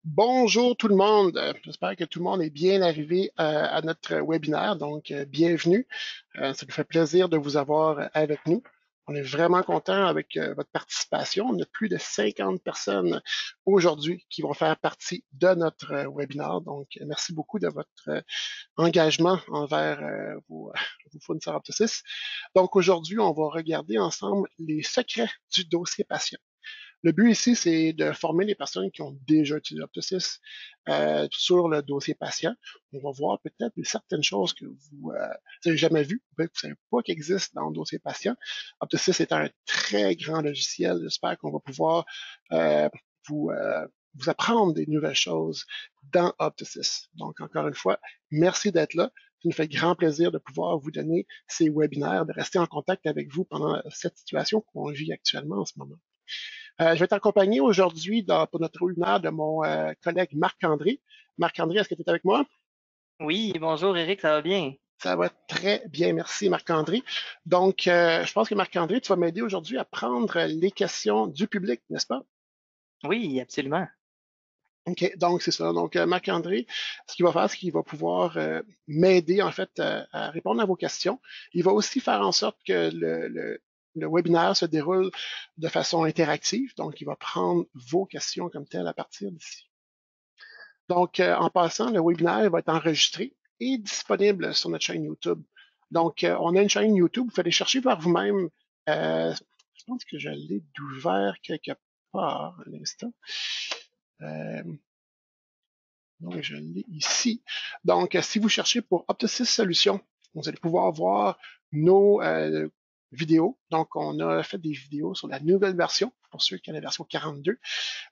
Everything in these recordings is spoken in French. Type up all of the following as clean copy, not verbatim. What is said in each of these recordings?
Bonjour tout le monde. J'espère que tout le monde est bien arrivé à notre webinaire. Donc, bienvenue. Ça nous fait plaisir de vous avoir avec nous. On est vraiment content avec votre participation. On a plus de 50 personnes aujourd'hui qui vont faire partie de notre webinaire. Donc, merci beaucoup de votre engagement envers vos fournisseurs Opto6. Donc, aujourd'hui, on va regarder ensemble les secrets du dossier patient. Le but ici, c'est de former les personnes qui ont déjà utilisé Opto6 sur le dossier patient. On va voir peut-être certaines choses que vous n'avez jamais vues, peut-être que vous ne savez pas qu'elles existent dans le dossier patient. Opto6 est un très grand logiciel. J'espère qu'on va pouvoir euh, vous, euh, vous apprendre des nouvelles choses dans Opto6. Donc, encore une fois, merci d'être là. Ça nous fait grand plaisir de pouvoir vous donner ces webinaires, de rester en contact avec vous pendant cette situation qu'on vit actuellement en ce moment. Je vais être accompagné aujourd'hui pour notre webinaire de mon collègue Marc-André. Marc-André, est-ce que tu es avec moi? Oui, bonjour Eric, ça va bien? Ça va très bien, merci Marc-André. Donc, je pense que Marc-André, tu vas m'aider aujourd'hui à prendre les questions du public, n'est-ce pas? Oui, absolument. OK, donc c'est ça. Donc, Marc-André, ce qu'il va faire, c'est qu'il va pouvoir m'aider en fait à répondre à vos questions. Il va aussi faire en sorte que le webinaire se déroule de façon interactive. Donc, il va prendre vos questions comme telles à partir d'ici. Donc, en passant, le webinaire va être enregistré et disponible sur notre chaîne YouTube. Donc, on a une chaîne YouTube, vous pouvez aller chercher par vous-même. Je pense que je l'ai d'ouvert quelque part à l'instant. Euh, donc, je l'ai ici. Donc, si vous cherchez pour Opto6 Solutions, vous allez pouvoir voir nos vidéos. Donc, on a fait des vidéos sur la nouvelle version, pour ceux qui ont la version 42.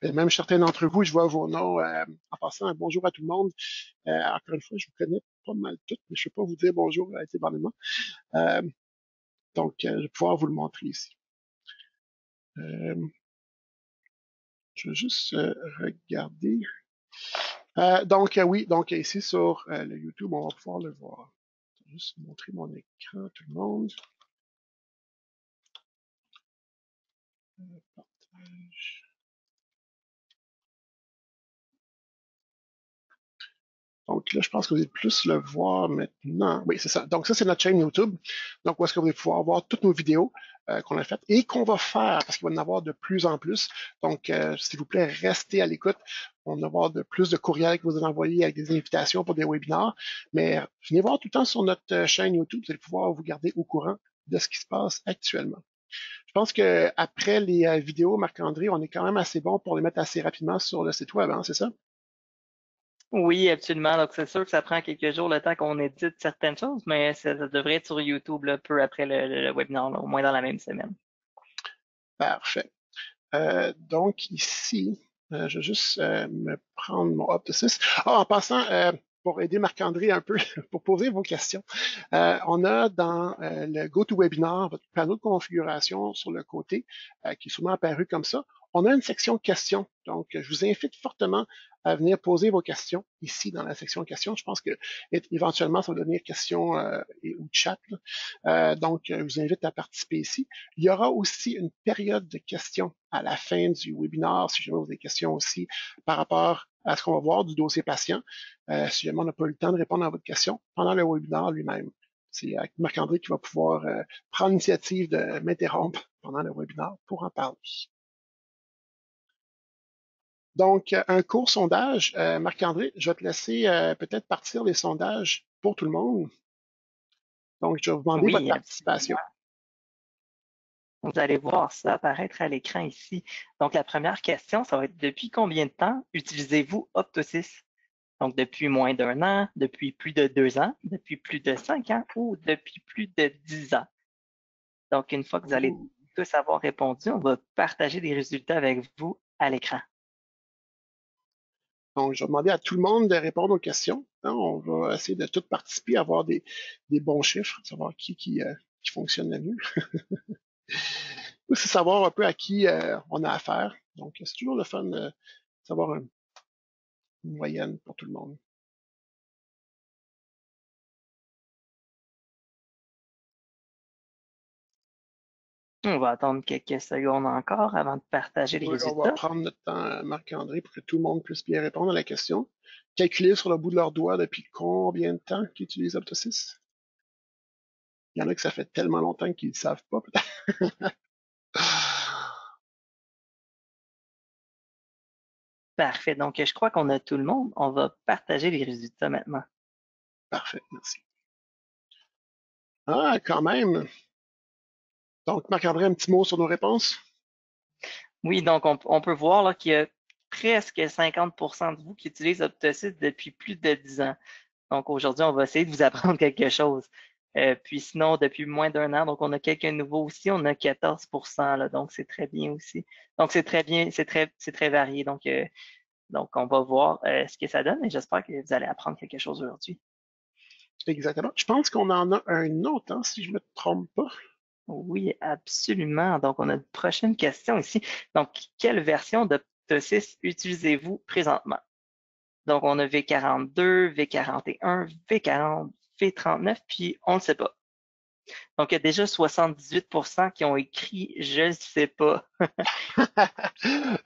Même certains d'entre vous, je vois vos noms en passant. Bonjour à tout le monde. Encore une fois, je vous connais pas mal toutes, mais je ne peux pas vous dire bonjour intégralement. Euh, donc, je vais pouvoir vous le montrer ici. Euh, je vais juste regarder. Donc, oui, donc ici sur le YouTube, on va pouvoir le voir. Je vais juste montrer mon écran à tout le monde. Partage. Donc là, je pense que vous allez plus le voir maintenant. Oui, c'est ça. Donc ça, c'est notre chaîne YouTube. Donc où est-ce que vous allez pouvoir voir toutes nos vidéos qu'on a faites et qu'on va faire, parce qu'il va y en avoir de plus en plus. Donc, s'il vous plaît, restez à l'écoute. On va avoir de plus de courriels que vous allez envoyer avec des invitations pour des webinaires. Mais venez voir tout le temps sur notre chaîne YouTube. Vous allez pouvoir vous garder au courant de ce qui se passe actuellement. Je pense que après les vidéos, Marc-André, on est quand même assez bon pour les mettre assez rapidement sur le site web, hein, c'est ça? Oui, absolument. Donc, c'est sûr que ça prend quelques jours le temps qu'on édite certaines choses, mais ça devrait être sur YouTube là, peu après le webinaire, là, au moins dans la même semaine. Parfait. Donc ici, je vais juste me prendre mon Opto6. Ah, en passant, pour aider Marc-André un peu, pour poser vos questions, on a dans le GoToWebinar votre panneau de configuration sur le côté, qui est souvent apparu comme ça. On a une section questions. Donc, je vous invite fortement à venir poser vos questions ici dans la section questions. Je pense que éventuellement, ça va devenir questions ou chat. Donc, je vous invite à participer ici. Il y aura aussi une période de questions à la fin du webinaire, si jamais vous avez des questions aussi par rapport à ce qu'on va voir du dossier patient. Si jamais on n'a pas eu le temps de répondre à votre question pendant le webinaire lui-même. C'est Marc-André qui va pouvoir prendre l'initiative de m'interrompre pendant le webinaire pour en parler. Donc, un court sondage. Marc-André, je vais te laisser peut-être partir les sondages pour tout le monde. Donc, je vais vous demander votre Oui, participation. absolument. Vous allez voir ça apparaître à l'écran ici. Donc, la première question, ça va être depuis combien de temps utilisez-vous Opto6? Donc, depuis moins d'un an, depuis plus de 2 ans, depuis plus de 5 ans ou depuis plus de 10 ans. Donc, une fois que vous allez tous avoir répondu, on va partager les résultats avec vous à l'écran. Donc, je vais demander à tout le monde de répondre aux questions. Hein, on va essayer de tous participer, avoir des bons chiffres, savoir qui fonctionne le mieux. Aussi savoir un peu à qui on a affaire. Donc, c'est toujours le fun de savoir une moyenne pour tout le monde. On va attendre quelques secondes encore avant de partager les Oui, on va résultats. prendre notre temps, Marc-André, pour que tout le monde puisse bien répondre à la question. Calculer sur le bout de leur doigt depuis combien de temps qu'ils utilisent Optosys. Il y en a que ça fait tellement longtemps qu'ils ne savent pas, peut-être. Parfait. Donc, je crois qu'on a tout le monde. On va partager les résultats maintenant. Parfait, merci. Ah, quand même. Donc, Marc-André, un petit mot sur nos réponses? Oui, donc on peut voir là, qu'il y a presque 50% de vous qui utilisent Optosys depuis plus de 10 ans. Donc aujourd'hui, on va essayer de vous apprendre quelque chose. Puis sinon, depuis moins d'un an, donc on a quelques nouveaux aussi, on a 14%, là, donc c'est très bien aussi. Donc c'est très bien, c'est très varié. Donc on va voir ce que ça donne et j'espère que vous allez apprendre quelque chose aujourd'hui. Exactement. Je pense qu'on en a un autre, hein, si je ne me trompe pas. Oui, absolument. Donc on a une prochaine question ici. Donc, quelle version d'Optosys utilisez-vous présentement? Donc, on a V42, V41, V40, V39, puis on ne sait pas. Donc, il y a déjà 78% qui ont écrit je ne sais pas.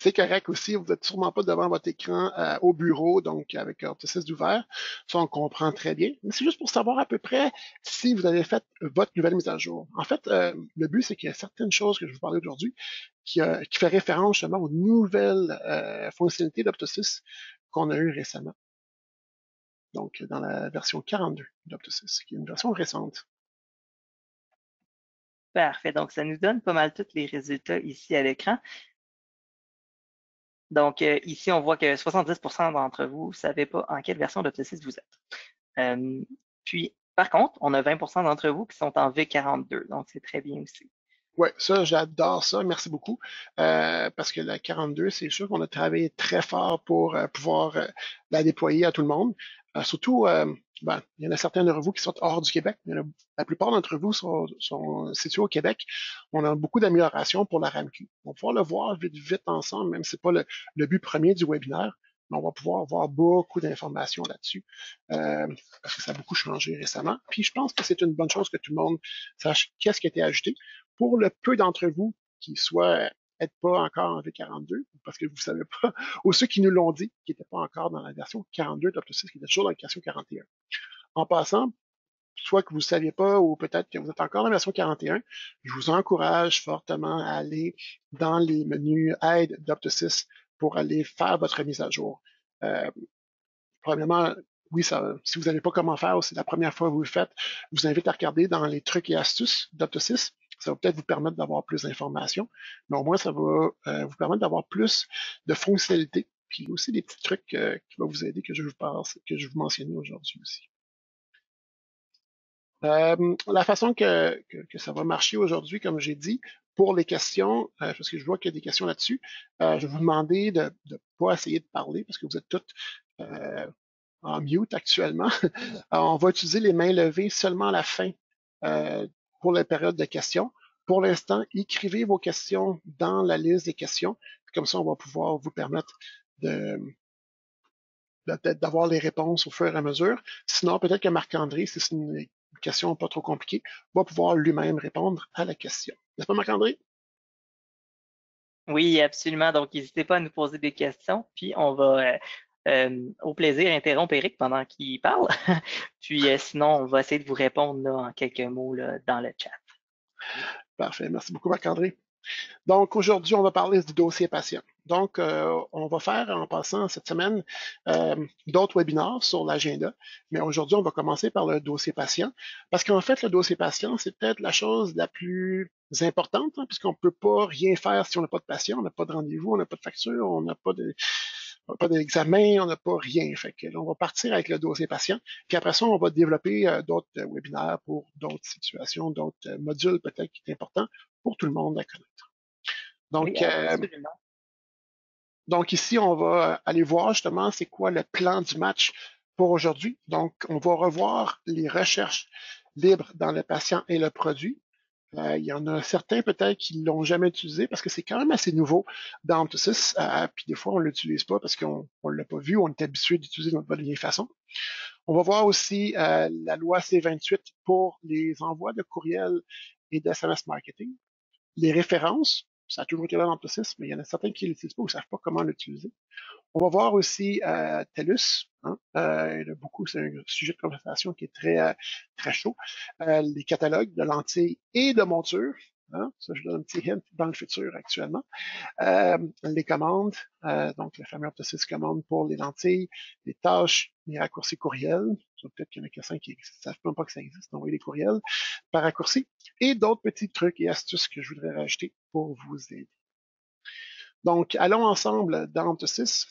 C'est correct aussi. Vous n'êtes sûrement pas devant votre écran au bureau, donc avec Orthosis d'ouvert. Ça, on comprend très bien. Mais c'est juste pour savoir à peu près si vous avez fait votre nouvelle mise à jour. En fait, le but, c'est qu'il y a certaines choses que je vais vous parler aujourd'hui qui fait référence justement aux nouvelles fonctionnalités d'Optosys qu'on a eues récemment. Donc, dans la version 42 d'Optosys, qui est une version récente. Parfait. Donc, ça nous donne pas mal tous les résultats ici à l'écran. Donc, ici, on voit que 70% d'entre vous ne savez pas en quelle version d'Optosys vous êtes. Puis, par contre, on a 20% d'entre vous qui sont en V42. Donc, c'est très bien aussi. Ouais, ça, j'adore ça. Merci beaucoup. Parce que la 42, c'est sûr qu'on a travaillé très fort pour pouvoir la déployer à tout le monde. Surtout, ben, il y en a certains d'entre vous qui sont hors du Québec. Mais la plupart d'entre vous sont situés au Québec. On a beaucoup d'améliorations pour la RAMQ. On va pouvoir le voir vite, vite ensemble, même si c'est pas le but premier du webinaire. Mais on va pouvoir avoir beaucoup d'informations là-dessus. Parce que ça a beaucoup changé récemment. Puis je pense que c'est une bonne chose que tout le monde sache qu'est-ce qui a été ajouté pour le peu d'entre vous qui soit n'êtes pas encore en V42, parce que vous ne savez pas, ou ceux qui nous l'ont dit, qui n'étaient pas encore dans la version 42 d'Optosys, qui étaient toujours dans la version 41. En passant, soit que vous ne saviez pas, ou peut-être que vous êtes encore dans la version 41, je vous encourage fortement à aller dans les menus aide d'Optosys pour aller faire votre mise à jour. Euh, Premièrement, oui, ça, si vous savez pas comment faire, ou c'est la première fois que vous le faites, je vous invite à regarder dans les trucs et astuces d'Optosys. Ça va peut-être vous permettre d'avoir plus d'informations, mais au moins, ça va vous permettre d'avoir plus de fonctionnalités, puis aussi des petits trucs qui vont vous aider que je vous mentionnais aujourd'hui aussi. La façon que ça va marcher aujourd'hui, comme j'ai dit, pour les questions, parce que je vois qu'il y a des questions là-dessus, je vais vous demander de ne pas essayer de parler parce que vous êtes toutes en mute actuellement. Alors, on va utiliser les mains levées seulement à la fin euh, pour la période de questions. Pour l'instant, écrivez vos questions dans la liste des questions. Comme ça, on va pouvoir vous permettre de, d'avoir les réponses au fur et à mesure. Sinon, peut-être que Marc-André, si c'est une question pas trop compliquée, va pouvoir lui-même répondre à la question. N'est-ce pas, Marc-André? Oui, absolument. Donc, n'hésitez pas à nous poser des questions, puis on va, au plaisir, interrompre Eric pendant qu'il parle. Puis sinon, on va essayer de vous répondre là, en quelques mots là, dans le chat. Parfait. Merci beaucoup, Marc-André. Donc, aujourd'hui, on va parler du dossier patient. Donc, on va faire en passant cette semaine d'autres webinaires sur l'agenda, mais aujourd'hui, on va commencer par le dossier patient, parce qu'en fait, le dossier patient, c'est peut-être la chose la plus importante, hein, puisqu'on ne peut pas rien faire si on n'a pas de patient, on n'a pas de rendez-vous, on n'a pas de facture, on n'a pas d'examen, on n'a pas rien. Fait que là, on va partir avec le dossier patient, puis après ça, on va développer d'autres webinaires pour d'autres situations, d'autres modules peut-être qui sont importants pour tout le monde à connaître. Oui, Donc, absolument. donc ici, on va aller voir justement c'est quoi le plan du match pour aujourd'hui. Donc, on va revoir les recherches libres dans le patient et le produit. Il y en a certains peut-être qui l'ont jamais utilisé parce que c'est quand même assez nouveau dans Optosys. Puis des fois, on l'utilise pas parce qu'on ne l'a pas vu, on est habitué d'utiliser notre bonne vieille façon. On va voir aussi la loi C28 pour les envois de courriels et d'SMS marketing, Les références, ça a toujours été là dans Optosis, mais il y en a certains qui ne l'utilisent pas ou ne savent pas comment l'utiliser. On va voir aussi TELUS. Hein, il y en a beaucoup, c'est un sujet de conversation qui est très chaud. Les catalogues de lentilles et de montures. Hein, ça, je donne un petit hint dans le futur actuellement. Les commandes, donc le fameux Optosis commande pour les lentilles, les tâches, les raccourcis courriels. Peut-être qu'il y en a quelques-uns qui ne savent même pas que ça existe, d'envoyer des courriels par raccourci. Et d'autres petits trucs et astuces que je voudrais rajouter pour vous aider. Donc, allons ensemble dans Optosis.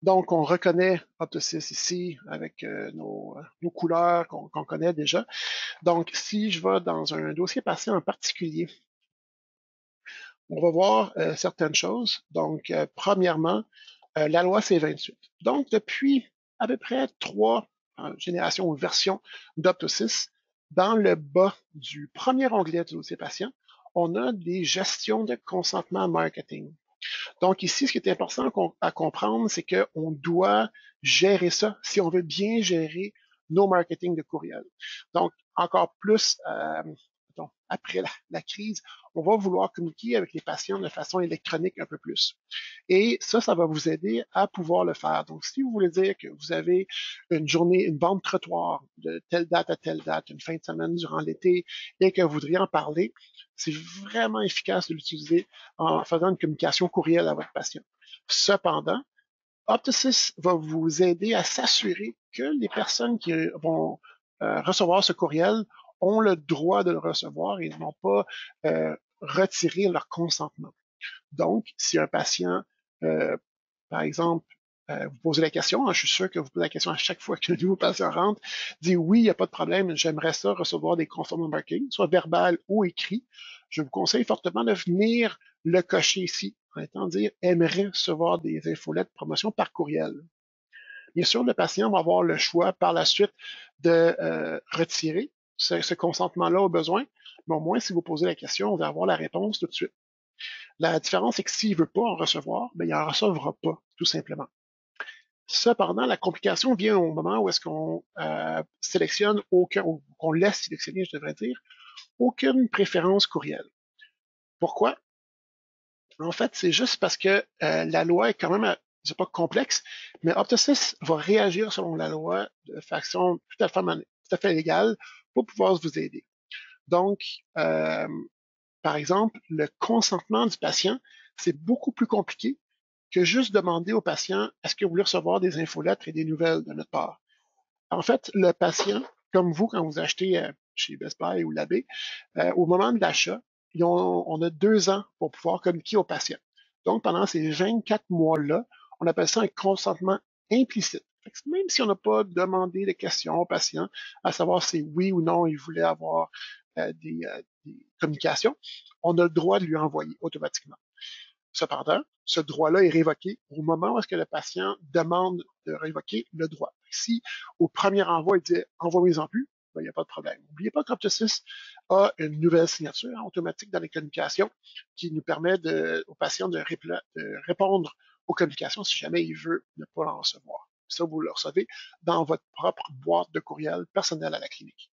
Donc, on reconnaît Optosis ici avec nos couleurs qu'on connaît déjà. Donc, si je vais dans un dossier patient en particulier, on va voir certaines choses. Donc, premièrement, la loi C28. Donc, depuis à peu près 3 générations ou versions d'Optosis, dans le bas du premier onglet du dossier patient, on a des gestions de consentement marketing. Donc ici, ce qui est important à comprendre, c'est qu'on doit gérer ça si on veut bien gérer nos marketing de courriel. Donc, encore plus, après la crise, on va vouloir communiquer avec les patients de façon électronique un peu plus. Et ça va vous aider à pouvoir le faire. Donc, si vous voulez dire que vous avez une journée, une bande trottoir de telle date à telle date, une fin de semaine durant l'été, et que vous voudriez en parler, c'est vraiment efficace de l'utiliser en faisant une communication courriel à votre patient. Cependant, Optosis va vous aider à s'assurer que les personnes qui vont recevoir ce courriel ont le droit de le recevoir et n'ont pas retiré leur consentement. Donc, si un patient, par exemple, vous posez la question, je suis sûr que vous posez la question à chaque fois qu'un nouveau patient rentre, dit oui, il n'y a pas de problème, j'aimerais ça recevoir des consentements marketing, soit verbal ou écrit. Je vous conseille fortement de venir le cocher ici, en étant dire aimerait recevoir des infolettes de promotion par courriel. Bien sûr, le patient va avoir le choix par la suite de retirer ce consentement-là au besoin, mais au moins, si vous posez la question, on va avoir la réponse tout de suite. La différence, c'est que s'il ne veut pas en recevoir, ben, il n'en recevra pas, tout simplement. Cependant, la complication vient au moment où est-ce qu'on sélectionne aucun, ou qu'on laisse sélectionner, je devrais dire, aucune préférence courriel. Pourquoi? En fait, c'est juste parce que la loi est quand même, c'est pas complexe, mais Optosis va réagir selon la loi de façon tout à fait légale pour pouvoir vous aider. Donc, par exemple, le consentement du patient, c'est beaucoup plus compliqué que juste demander au patient est-ce que vous voulez recevoir des infolettres et des nouvelles de notre part. En fait, le patient, comme vous, quand vous achetez chez Best Buy ou l'AB, au moment de l'achat, on a 2 ans pour pouvoir communiquer au patient. Donc, pendant ces 24 mois-là, on appelle ça un consentement implicite. Même si on n'a pas demandé de questions au patient, à savoir si oui ou non il voulait avoir des communications, on a le droit de lui envoyer automatiquement. Cependant, ce droit-là est révoqué au moment où est-ce que le patient demande de révoquer le droit. Si au premier envoi, il dit envoyez-en plus, ben, il n'y a pas de problème. N'oubliez pas qu'Optosis a une nouvelle signature automatique dans les communications qui nous permet au patient de répondre aux communications si jamais il veut ne pas en recevoir. Ça, vous le recevez dans votre propre boîte de courriel personnelle à la clinique.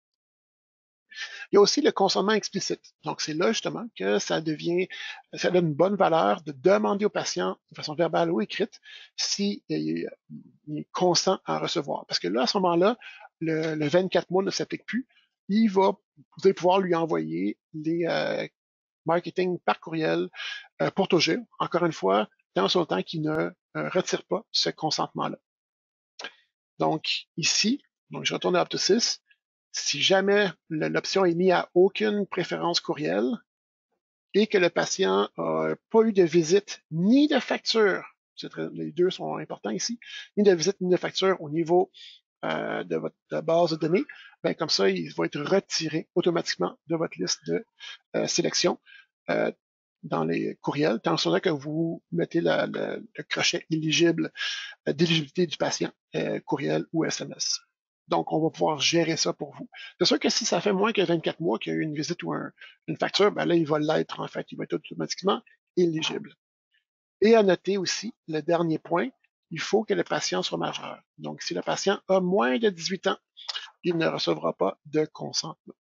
Il y a aussi le consentement explicite. Donc, c'est là justement que ça donne une bonne valeur de demander au patient de façon verbale ou écrite s'il il consent à recevoir. Parce que là, à ce moment-là, le 24 mois ne s'applique plus. Vous allez pouvoir lui envoyer les marketing par courriel pour toujours. Encore une fois, tant sur le temps qu'il ne retire pas ce consentement-là. Donc, ici, je retourne à Optosis. Si jamais l'option est mise à aucune préférence courriel et que le patient n'a pas eu de visite ni de facture, les deux sont importants ici, ni de visite ni de facture au niveau de votre base de données, ben comme ça, il va être retiré automatiquement de votre liste de sélection dans les courriels, tant que que vous mettez le crochet éligible d'éligibilité du patient, courriel ou SMS. Donc, on va pouvoir gérer ça pour vous. C'est sûr que si ça fait moins que 24 mois qu'il y a eu une visite ou une facture, ben là, il va l'être en fait. Il va être automatiquement éligible. Et à noter aussi, le dernier point, il faut que le patient soit majeur. Donc, si le patient a moins de 18 ans, il ne recevra pas de consentement.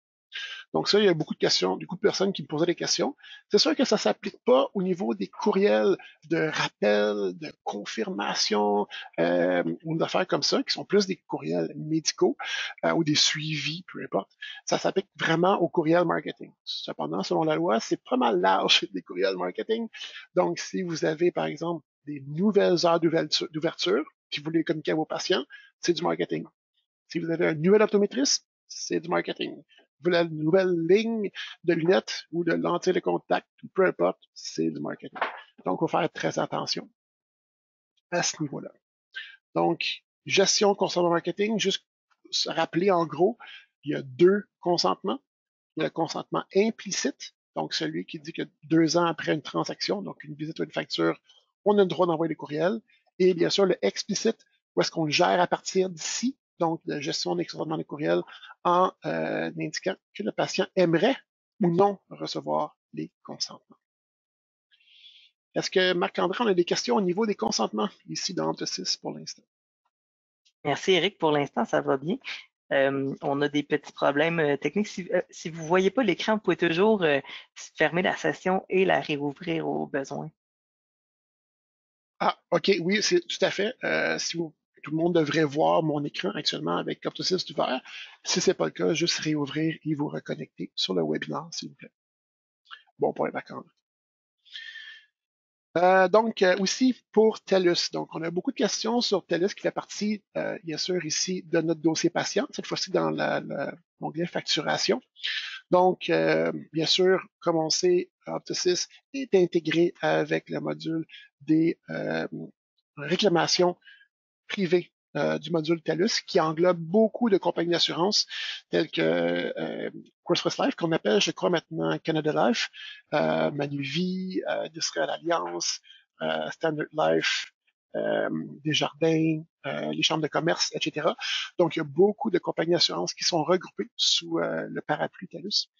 Donc ça, il y a beaucoup de questions, beaucoup de personnes qui me posaient des questions. C'est sûr que ça s'applique pas au niveau des courriels de rappel, de confirmation ou d'affaires comme ça, qui sont plus des courriels médicaux ou des suivis, peu importe. Ça s'applique vraiment au courriel marketing. Cependant, selon la loi, c'est pas mal large des courriels marketing. Donc, si vous avez, par exemple, des nouvelles heures d'ouverture, puis vous voulez communiquer à vos patients, c'est du marketing. Si vous avez un nouvel optométriste, c'est du marketing. Vous avez une nouvelle ligne de lunettes ou de lentilles de contact, peu importe, c'est du marketing. Donc, il faut faire très attention à ce niveau-là. Donc, gestion consentement marketing, juste se rappeler en gros, il y a deux consentements. Il y a le consentement implicite, donc celui qui dit que 2 ans après une transaction, donc une visite ou une facture, on a le droit d'envoyer des courriels. Et bien sûr, le explicite, où est-ce qu'on le gère à partir d'ici, donc la gestion des consentements des courriels, en indiquant que le patient aimerait ou non recevoir les consentements. Est-ce que, Marc-André, on a des questions au niveau des consentements ici dans Opto6 pour l'instant? Merci, Eric. Pour l'instant, ça va bien. On a des petits problèmes techniques. Si vous ne voyez pas l'écran, vous pouvez toujours fermer la session et la réouvrir au besoin. Ah, OK, oui, c'est tout à fait. Tout le monde devrait voir mon écran actuellement avec Opto6 ouvert. Si c'est pas le cas, juste réouvrir et vous reconnecter sur le webinaire, s'il vous plaît. Bon point, Marc-André. Donc, aussi pour TELUS. Donc, on a beaucoup de questions sur TELUS qui fait partie, bien sûr, ici de notre dossier patient, cette fois-ci dans l'onglet facturation. Donc, bien sûr, comme on sait, Opto6 est intégré avec le module des réclamations privées du module TELUS, qui englobe beaucoup de compagnies d'assurance telles que Crosswest Life, qu'on appelle, je crois maintenant Canada Life, Manuvie, Industrial Alliance, Standard Life, Desjardins, les chambres de commerce, etc. Donc, il y a beaucoup de compagnies d'assurance qui sont regroupées sous le parapluie TELUS.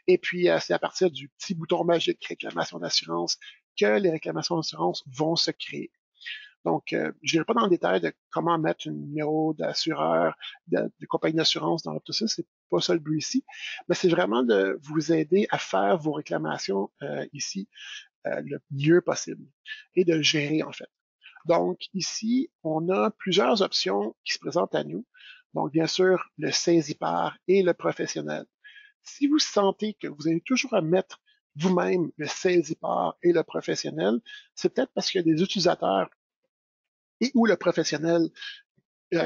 Et puis, c'est à partir du petit bouton magique réclamation d'assurance que les réclamations d'assurance vont se créer. Donc, je n'irai pas dans le détail de comment mettre un numéro d'assureur, de compagnie d'assurance dans l'Opto6, c'est pas ça le but ici, mais c'est vraiment de vous aider à faire vos réclamations ici le mieux possible et de gérer en fait. Donc, ici, on a plusieurs options qui se présentent à nous. Donc, bien sûr, le saisipart et le professionnel. Si vous sentez que vous avez toujours à mettre vous-même le saisipart et le professionnel, c'est peut-être parce qu'il y a des utilisateurs et où le professionnel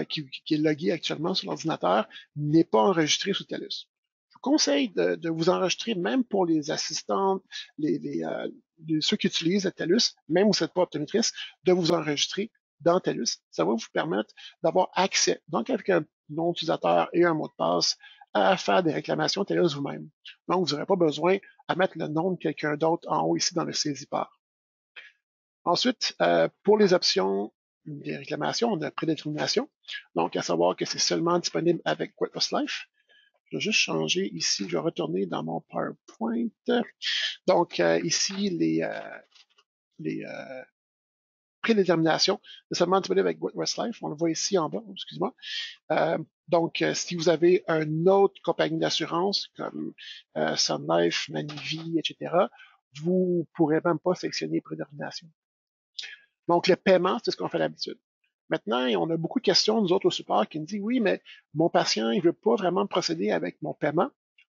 qui est logué actuellement sur l'ordinateur n'est pas enregistré sous TELUS. Je vous conseille de vous enregistrer même pour les assistantes, ceux qui utilisent TELUS, même si vous n'êtes pas optométriste, de vous enregistrer dans TELUS. Ça va vous permettre d'avoir accès, donc avec un nom d'utilisateur et un mot de passe, à faire des réclamations TELUS vous-même. Donc, vous n'aurez pas besoin à mettre le nom de quelqu'un d'autre en haut ici dans le saisipart. Ensuite, pour les options des réclamations, on a prédétermination. Donc, à savoir que c'est seulement disponible avec QuickBooks Life. Je vais juste changer ici, je vais retourner dans mon PowerPoint. Donc, ici, les prédéterminations, c'est seulement disponible avec QuickBooks Life. On le voit ici en bas, excuse-moi. Donc, si vous avez une autre compagnie d'assurance comme Sun Life, Manuvie, etc., vous ne pourrez même pas sélectionner prédétermination. Donc, le paiement, c'est ce qu'on fait d'habitude. Maintenant, on a beaucoup de questions, nous autres au support, qui nous disent, oui, mais mon patient, il veut pas vraiment procéder avec mon paiement.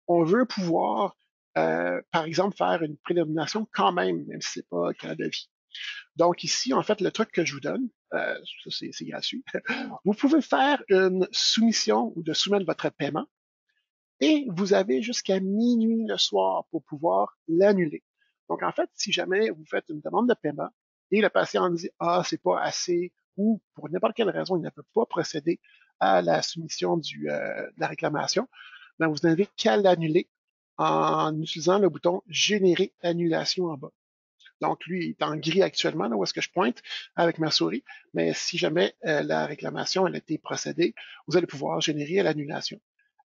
On veut pouvoir, par exemple, faire une prédétermination quand même si c'est pas Canada Vie. Donc, ici, en fait, le truc que je vous donne, ça c'est gratuit, vous pouvez faire une soumission ou de soumettre votre paiement et vous avez jusqu'à minuit le soir pour pouvoir l'annuler. Donc, en fait, si jamais vous faites une demande de paiement et le patient dit ah, c'est pas assez, ou pour n'importe quelle raison, il ne peut pas procéder à la soumission de la réclamation, ben, vous n'avez qu'à l'annuler en utilisant le bouton Générer annulation en bas. Donc, lui, il est en gris actuellement, là où est-ce que je pointe avec ma souris, mais si jamais la réclamation elle a été procédée, vous allez pouvoir générer l'annulation.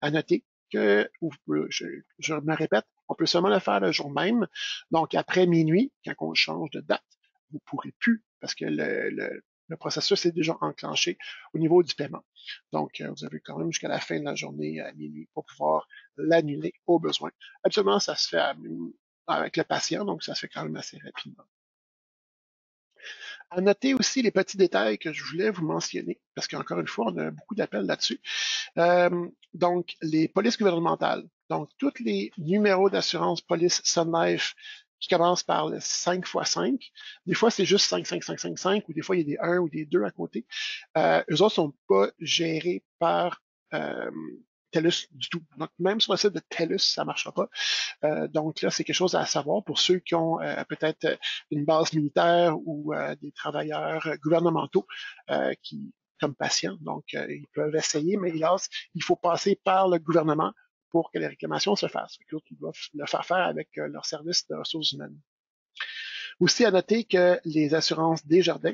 À noter que, je me répète, on peut seulement le faire le jour même. Donc, après minuit, quand on change de date, vous ne pourrez plus, parce que le processus est déjà enclenché au niveau du paiement. Donc, vous avez quand même jusqu'à la fin de la journée à minuit pour pouvoir l'annuler au besoin. Habituellement, ça se fait avec le patient, donc ça se fait quand même assez rapidement. À noter aussi les petits détails que je voulais vous mentionner, parce qu'encore une fois, on a beaucoup d'appels là-dessus. Donc, les polices gouvernementales. Donc, tous les numéros d'assurance police Sun Life qui commencent par le 5 x 5. Des fois, c'est juste 5, 5, 5, 5, 5, ou des fois, il y a des 1 ou des 2 à côté. Eux autres sont pas gérés par TELUS du tout. Donc, même sur le site de TELUS, ça marchera pas. Donc là, c'est quelque chose à savoir pour ceux qui ont peut-être une base militaire ou des travailleurs gouvernementaux qui comme patients. Donc, ils peuvent essayer, mais hélas, il faut passer par le gouvernement pour que les réclamations se fassent. Donc, ils doivent le faire avec leur service de ressources humaines. Aussi à noter que les assurances Desjardins,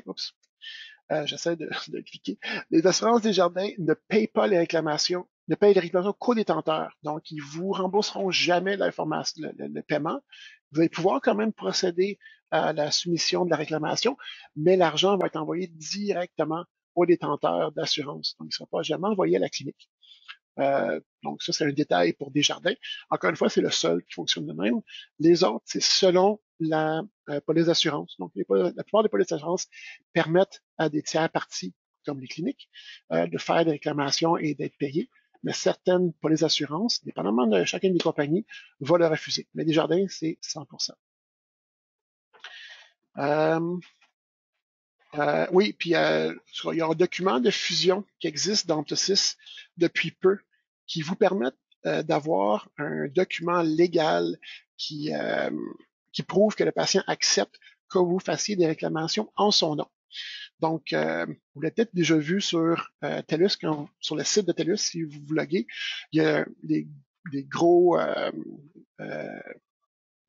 j'essaie de cliquer, les assurances Desjardins ne payent pas les réclamations, ne payent les réclamations qu'aux détenteurs. Donc, ils vous rembourseront jamais l'information, le paiement. Vous allez pouvoir quand même procéder à la soumission de la réclamation, mais l'argent va être envoyé directement aux détenteurs d'assurance. Donc, il ne sera pas jamais envoyé à la clinique. Donc, ça, c'est un détail pour Desjardins. Encore une fois, c'est le seul qui fonctionne de même. Les autres, c'est selon la police d'assurance. Donc, la plupart des polices d'assurance permettent à des tiers parties, comme les cliniques, de faire des réclamations et d'être payés. Mais certaines polices d'assurance, dépendamment de chacune des compagnies, vont le refuser. Mais Desjardins, c'est 100%. Oui, puis il y a un document de fusion qui existe dans Optosis depuis peu qui vous permet d'avoir un document légal qui prouve que le patient accepte que vous fassiez des réclamations en son nom. Donc, vous l'avez peut-être déjà vu sur TELUS, sur le site de TELUS, si vous vous loguez, il y a des gros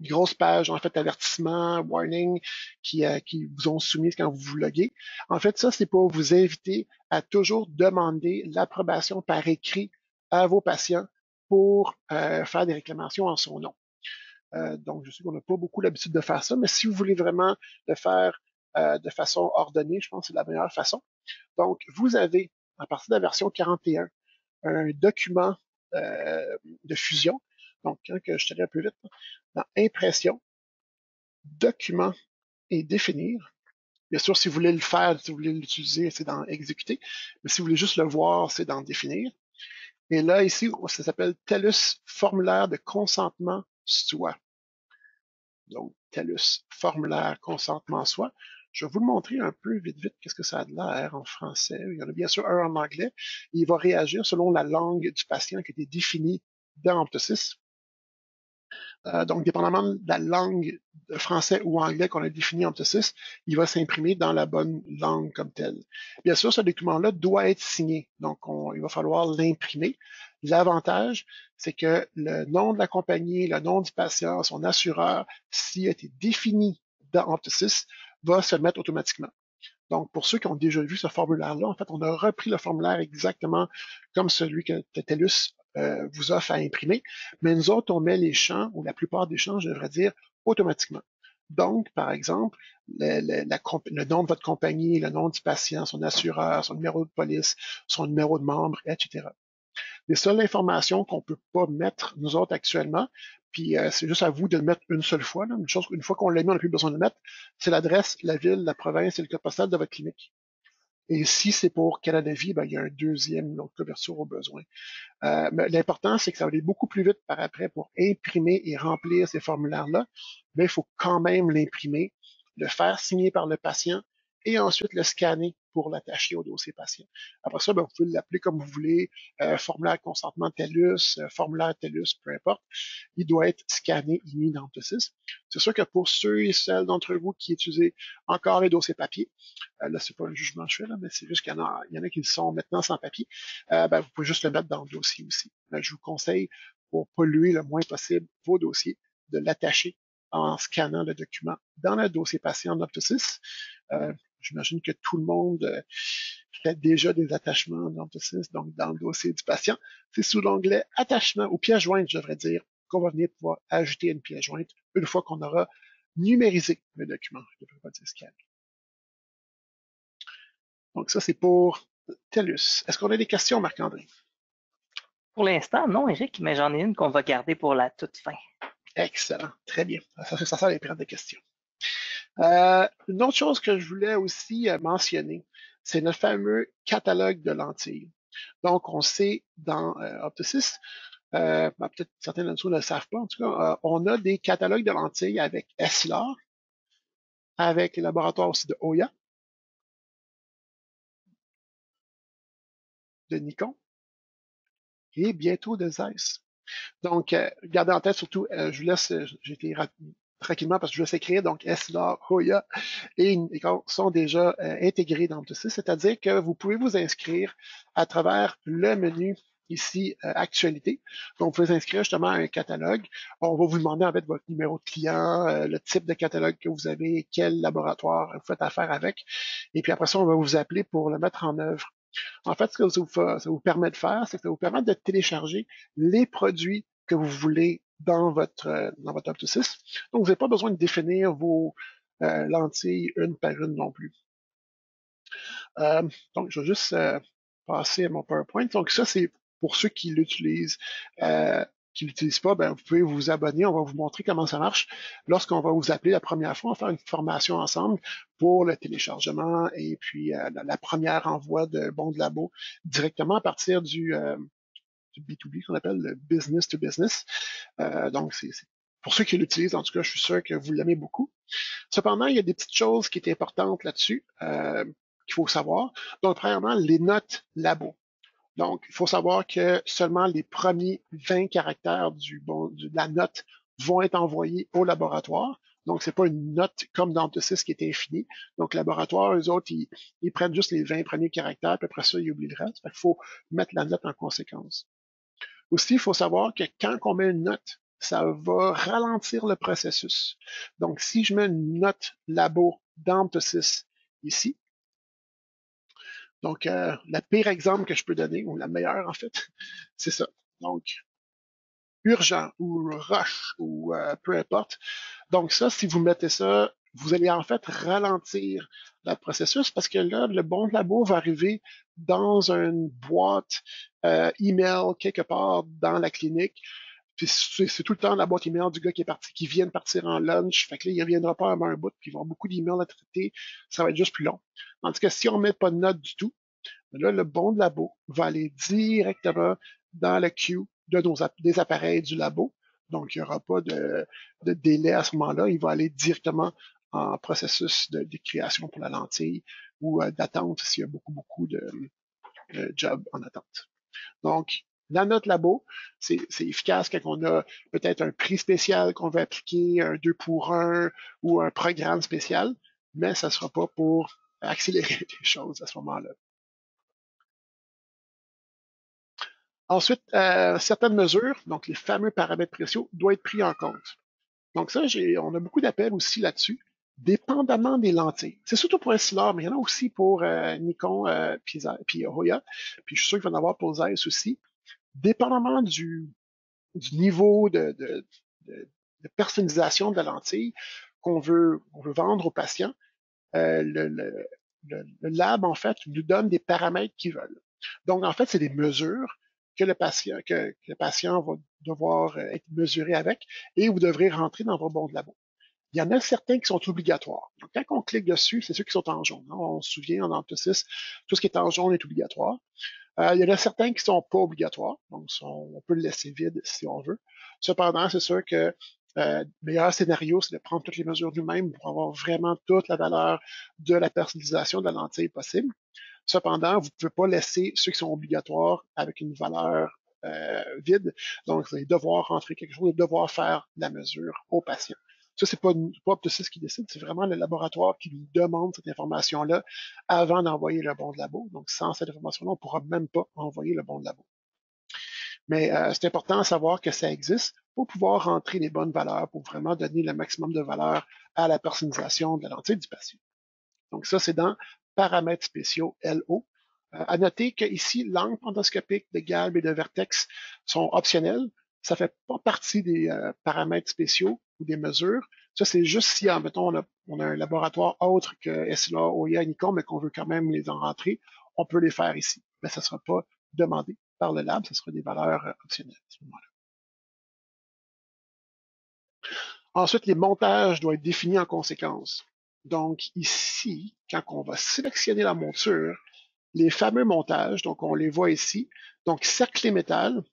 grosse page, en fait, avertissement, warning, qui vous ont soumis quand vous vous loguez. En fait, ça, c'est pour vous inviter à toujours demander l'approbation par écrit à vos patients pour faire des réclamations en son nom. Donc, je sais qu'on n'a pas beaucoup l'habitude de faire ça, mais si vous voulez vraiment le faire de façon ordonnée, je pense que c'est la meilleure façon. Donc, vous avez, à partir de la version 41, un document de fusion. Donc, quand je te un peu vite, dans Impression, Document et Définir. Bien sûr, si vous voulez le faire, si vous voulez l'utiliser, c'est dans Exécuter. Mais si vous voulez juste le voir, c'est dans Définir. Et là, ici, ça s'appelle TELUS Formulaire de consentement soi. Donc, TELUS Formulaire consentement soi. Je vais vous le montrer un peu vite, qu'est-ce que ça a de l'air en français. Il y en a bien sûr un en anglais. Il va réagir selon la langue du patient qui a été définie dans Optosis. Donc, dépendamment de la langue français ou anglais qu'on a défini en Optosis, il va s'imprimer dans la bonne langue comme telle. Bien sûr, ce document-là doit être signé. Donc, il va falloir l'imprimer. L'avantage, c'est que le nom de la compagnie, le nom du patient, son assureur, s'il a été défini dans Optosis, va se mettre automatiquement. Donc, pour ceux qui ont déjà vu ce formulaire-là, en fait, on a repris le formulaire exactement comme celui que TELUS vous offre à imprimer, mais nous autres, on met les champs, ou la plupart des champs, je devrais dire, automatiquement. Donc, par exemple, le nom de votre compagnie, le nom du patient, son assureur, son numéro de police, son numéro de membre, etc. Les seules informations qu'on peut pas mettre, nous autres, actuellement, puis c'est juste à vous de le mettre une seule fois. Là. Une fois qu'on l'a mis, on n'a plus besoin de le mettre, c'est l'adresse, la ville, la province et le code postal de votre clinique. Et si c'est pour Canada Vie, ben, il y a un deuxième autre couverture au besoin. Mais l'important, c'est que ça va aller beaucoup plus vite par après pour imprimer et remplir ces formulaires-là. Mais il faut quand même l'imprimer, le faire signer par le patient et ensuite le scanner pour l'attacher au dossier patient. Après ça, ben, vous pouvez l'appeler comme vous voulez, formulaire consentement TELUS, formulaire TELUS, peu importe. Il doit être scanné et mis dans Optosis. C'est sûr que pour ceux et celles d'entre vous qui utilisent encore les dossiers papier, là, c'est pas un jugement que je fais, là, mais c'est juste qu'il y en a qui le sont maintenant sans papier, ben, vous pouvez juste le mettre dans le dossier aussi. Mais je vous conseille, pour polluer le moins possible vos dossiers, de l'attacher en scannant le document dans le dossier patient en Optosis. J'imagine que tout le monde fait déjà des attachements en Optosis, donc dans le dossier du patient. C'est sous l'onglet Attachement ou pièce jointe, je devrais dire, qu'on va venir pouvoir ajouter une pièce jointe une fois qu'on aura numérisé le document. Je ne devrais pas dire scanner. Donc ça, c'est pour TELUS. Est-ce qu'on a des questions, Marc-André? Pour l'instant, non, Eric, mais j'en ai une qu'on va garder pour la toute fin. Excellent, très bien. Ça sert les périodes de questions. Une autre chose que je voulais aussi mentionner, c'est notre fameux catalogue de lentilles. Donc, on sait dans Optosis, peut-être certains d'entre vous ne le savent pas, en tout cas, on a des catalogues de lentilles avec Essilor, avec les laboratoires aussi de Hoya, de Nikon et bientôt de Zeiss. Donc, gardez en tête surtout, je vous laisse, j'étais tranquillement parce que je vais s'écrire, donc Essilor, Hoya et Nikon sont déjà intégrés dans Optosis, c'est-à-dire que vous pouvez vous inscrire à travers le menu ici, actualité. Donc, vous pouvez inscrire justement à un catalogue. On va vous demander en fait votre numéro de client, le type de catalogue que vous avez, quel laboratoire vous faites affaire avec. Et puis après ça, on va vous appeler pour le mettre en œuvre. En fait, ce que ça vous permet de faire, c'est que ça vous permet de télécharger les produits que vous voulez dans votre Optosis. Donc, vous n'avez pas besoin de définir vos lentilles une par une non plus. Donc, je vais juste passer à mon PowerPoint. Donc, ça, c'est pour ceux qui l'utilisent. Qui ne l'utilisent pas, ben, vous pouvez vous abonner. On va vous montrer comment ça marche. Lorsqu'on va vous appeler la première fois, on va faire une formation ensemble pour le téléchargement et puis la première envoi de bons de labo directement à partir du B2B qu'on appelle le business to business. Donc, c'est pour ceux qui l'utilisent, en tout cas, je suis sûr que vous l'aimez beaucoup. Cependant, il y a des petites choses qui étaient importantes là-dessus qu'il faut savoir. Donc, premièrement, les notes labo. Donc, il faut savoir que seulement les premiers 20 caractères de la note vont être envoyés au laboratoire. Donc, c'est pas une note comme dans Optosis qui est infinie. Donc, le laboratoire, eux autres, ils prennent juste les 20 premiers caractères, puis après ça, ils oublient le reste. Il faut mettre la note en conséquence. Aussi, il faut savoir que quand on met une note, ça va ralentir le processus. Donc, si je mets une note labo dans Optosis ici, donc le pire exemple que je peux donner, ou la meilleure en fait, c'est ça. Donc, urgent ou rush ou peu importe. Donc ça, si vous mettez ça, vous allez en fait ralentir le processus parce que là, le bon de labo va arriver dans une boîte email quelque part dans la clinique. Puis c'est tout le temps la boîte email du gars qui est parti, qui vient de partir en lunch. Fait que là, il reviendra pas avant un bout, puis il va y avoir beaucoup d'emails à traiter. Ça va être juste plus long. En tout cas, si on met pas de note du tout, là, le bon de labo va aller directement dans le queue des appareils du labo. Donc, il n'y aura pas de délai à ce moment-là. Il va aller directement en processus de création pour la lentille ou d'attente s'il y a beaucoup de jobs en attente. Donc, la note labo, c'est efficace quand on a peut-être un prix spécial qu'on veut appliquer, un 2 pour 1 ou un programme spécial, mais ça ne sera pas pour accélérer les choses à ce moment-là. Ensuite, certaines mesures, donc les fameux paramètres précieux, doivent être pris en compte. Donc ça, on a beaucoup d'appels aussi là-dessus, dépendamment des lentilles. C'est surtout pour Essilor, mais il y en a aussi pour Nikon puis Hoya, puis je suis sûr qu'il va y en avoir pour Zeiss aussi. Dépendamment du niveau de personnalisation de la lentille qu'on veut vendre aux patients, le lab, en fait, nous donne des paramètres qu'ils veulent. Donc, en fait, c'est des mesures que le patient va devoir être mesuré avec et vous devrez rentrer dans vos bons de labo. Il y en a certains qui sont obligatoires. Donc, quand on clique dessus, c'est ceux qui sont en jaune. On se souvient, en Optosis, tout ce qui est en jaune est obligatoire. Il y en a certains qui sont pas obligatoires, donc on peut le laisser vide si on veut. Cependant, c'est sûr que le meilleur scénario, c'est de prendre toutes les mesures nous-mêmes pour avoir vraiment toute la valeur de la personnalisation de la lentille possible. Cependant, vous ne pouvez pas laisser ceux qui sont obligatoires avec une valeur vide. Donc, vous allez devoir rentrer quelque chose, devoir faire la mesure au patient. Ça, c'est pas Optosis qui décide, c'est vraiment le laboratoire qui nous demande cette information-là avant d'envoyer le bon de labo. Donc, sans cette information-là, on ne pourra même pas envoyer le bon de labo. Mais c'est important à savoir que ça existe pour pouvoir rentrer les bonnes valeurs, pour vraiment donner le maximum de valeur à la personnalisation de la lentille du patient. Donc, ça, c'est dans paramètres spéciaux LO. À noter qu'ici, l'angle endoscopique de Galb et de Vertex sont optionnels. Ça fait pas partie des paramètres spéciaux ou des mesures. Ça, c'est juste si, mettons, on a un laboratoire autre que SLA, OIA, Nikon, mais qu'on veut quand même les en rentrer, on peut les faire ici. Mais ça ne sera pas demandé par le lab, ce sera des valeurs optionnelles à ce moment-là. Ensuite, les montages doivent être définis en conséquence. Donc ici, quand on va sélectionner la monture, les fameux montages, donc on les voit ici, donc cerclé métal,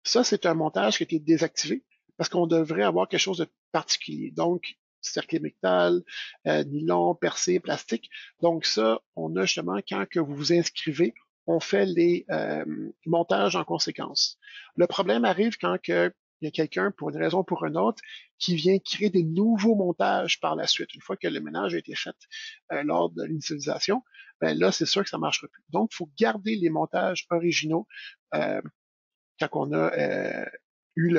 ça c'est un montage qui a été désactivé parce qu'on devrait avoir quelque chose de particulier. Donc, cerclé métal, nylon, percé, plastique. Donc ça, on a justement, quand que vous vous inscrivez, on fait les montages en conséquence. Le problème arrive quand que il y a quelqu'un, pour une raison ou pour une autre, qui vient créer des nouveaux montages par la suite. Une fois que le ménage a été fait lors de l'initialisation, ben là, c'est sûr que ça ne marchera plus. Donc, il faut garder les montages originaux quand on a eu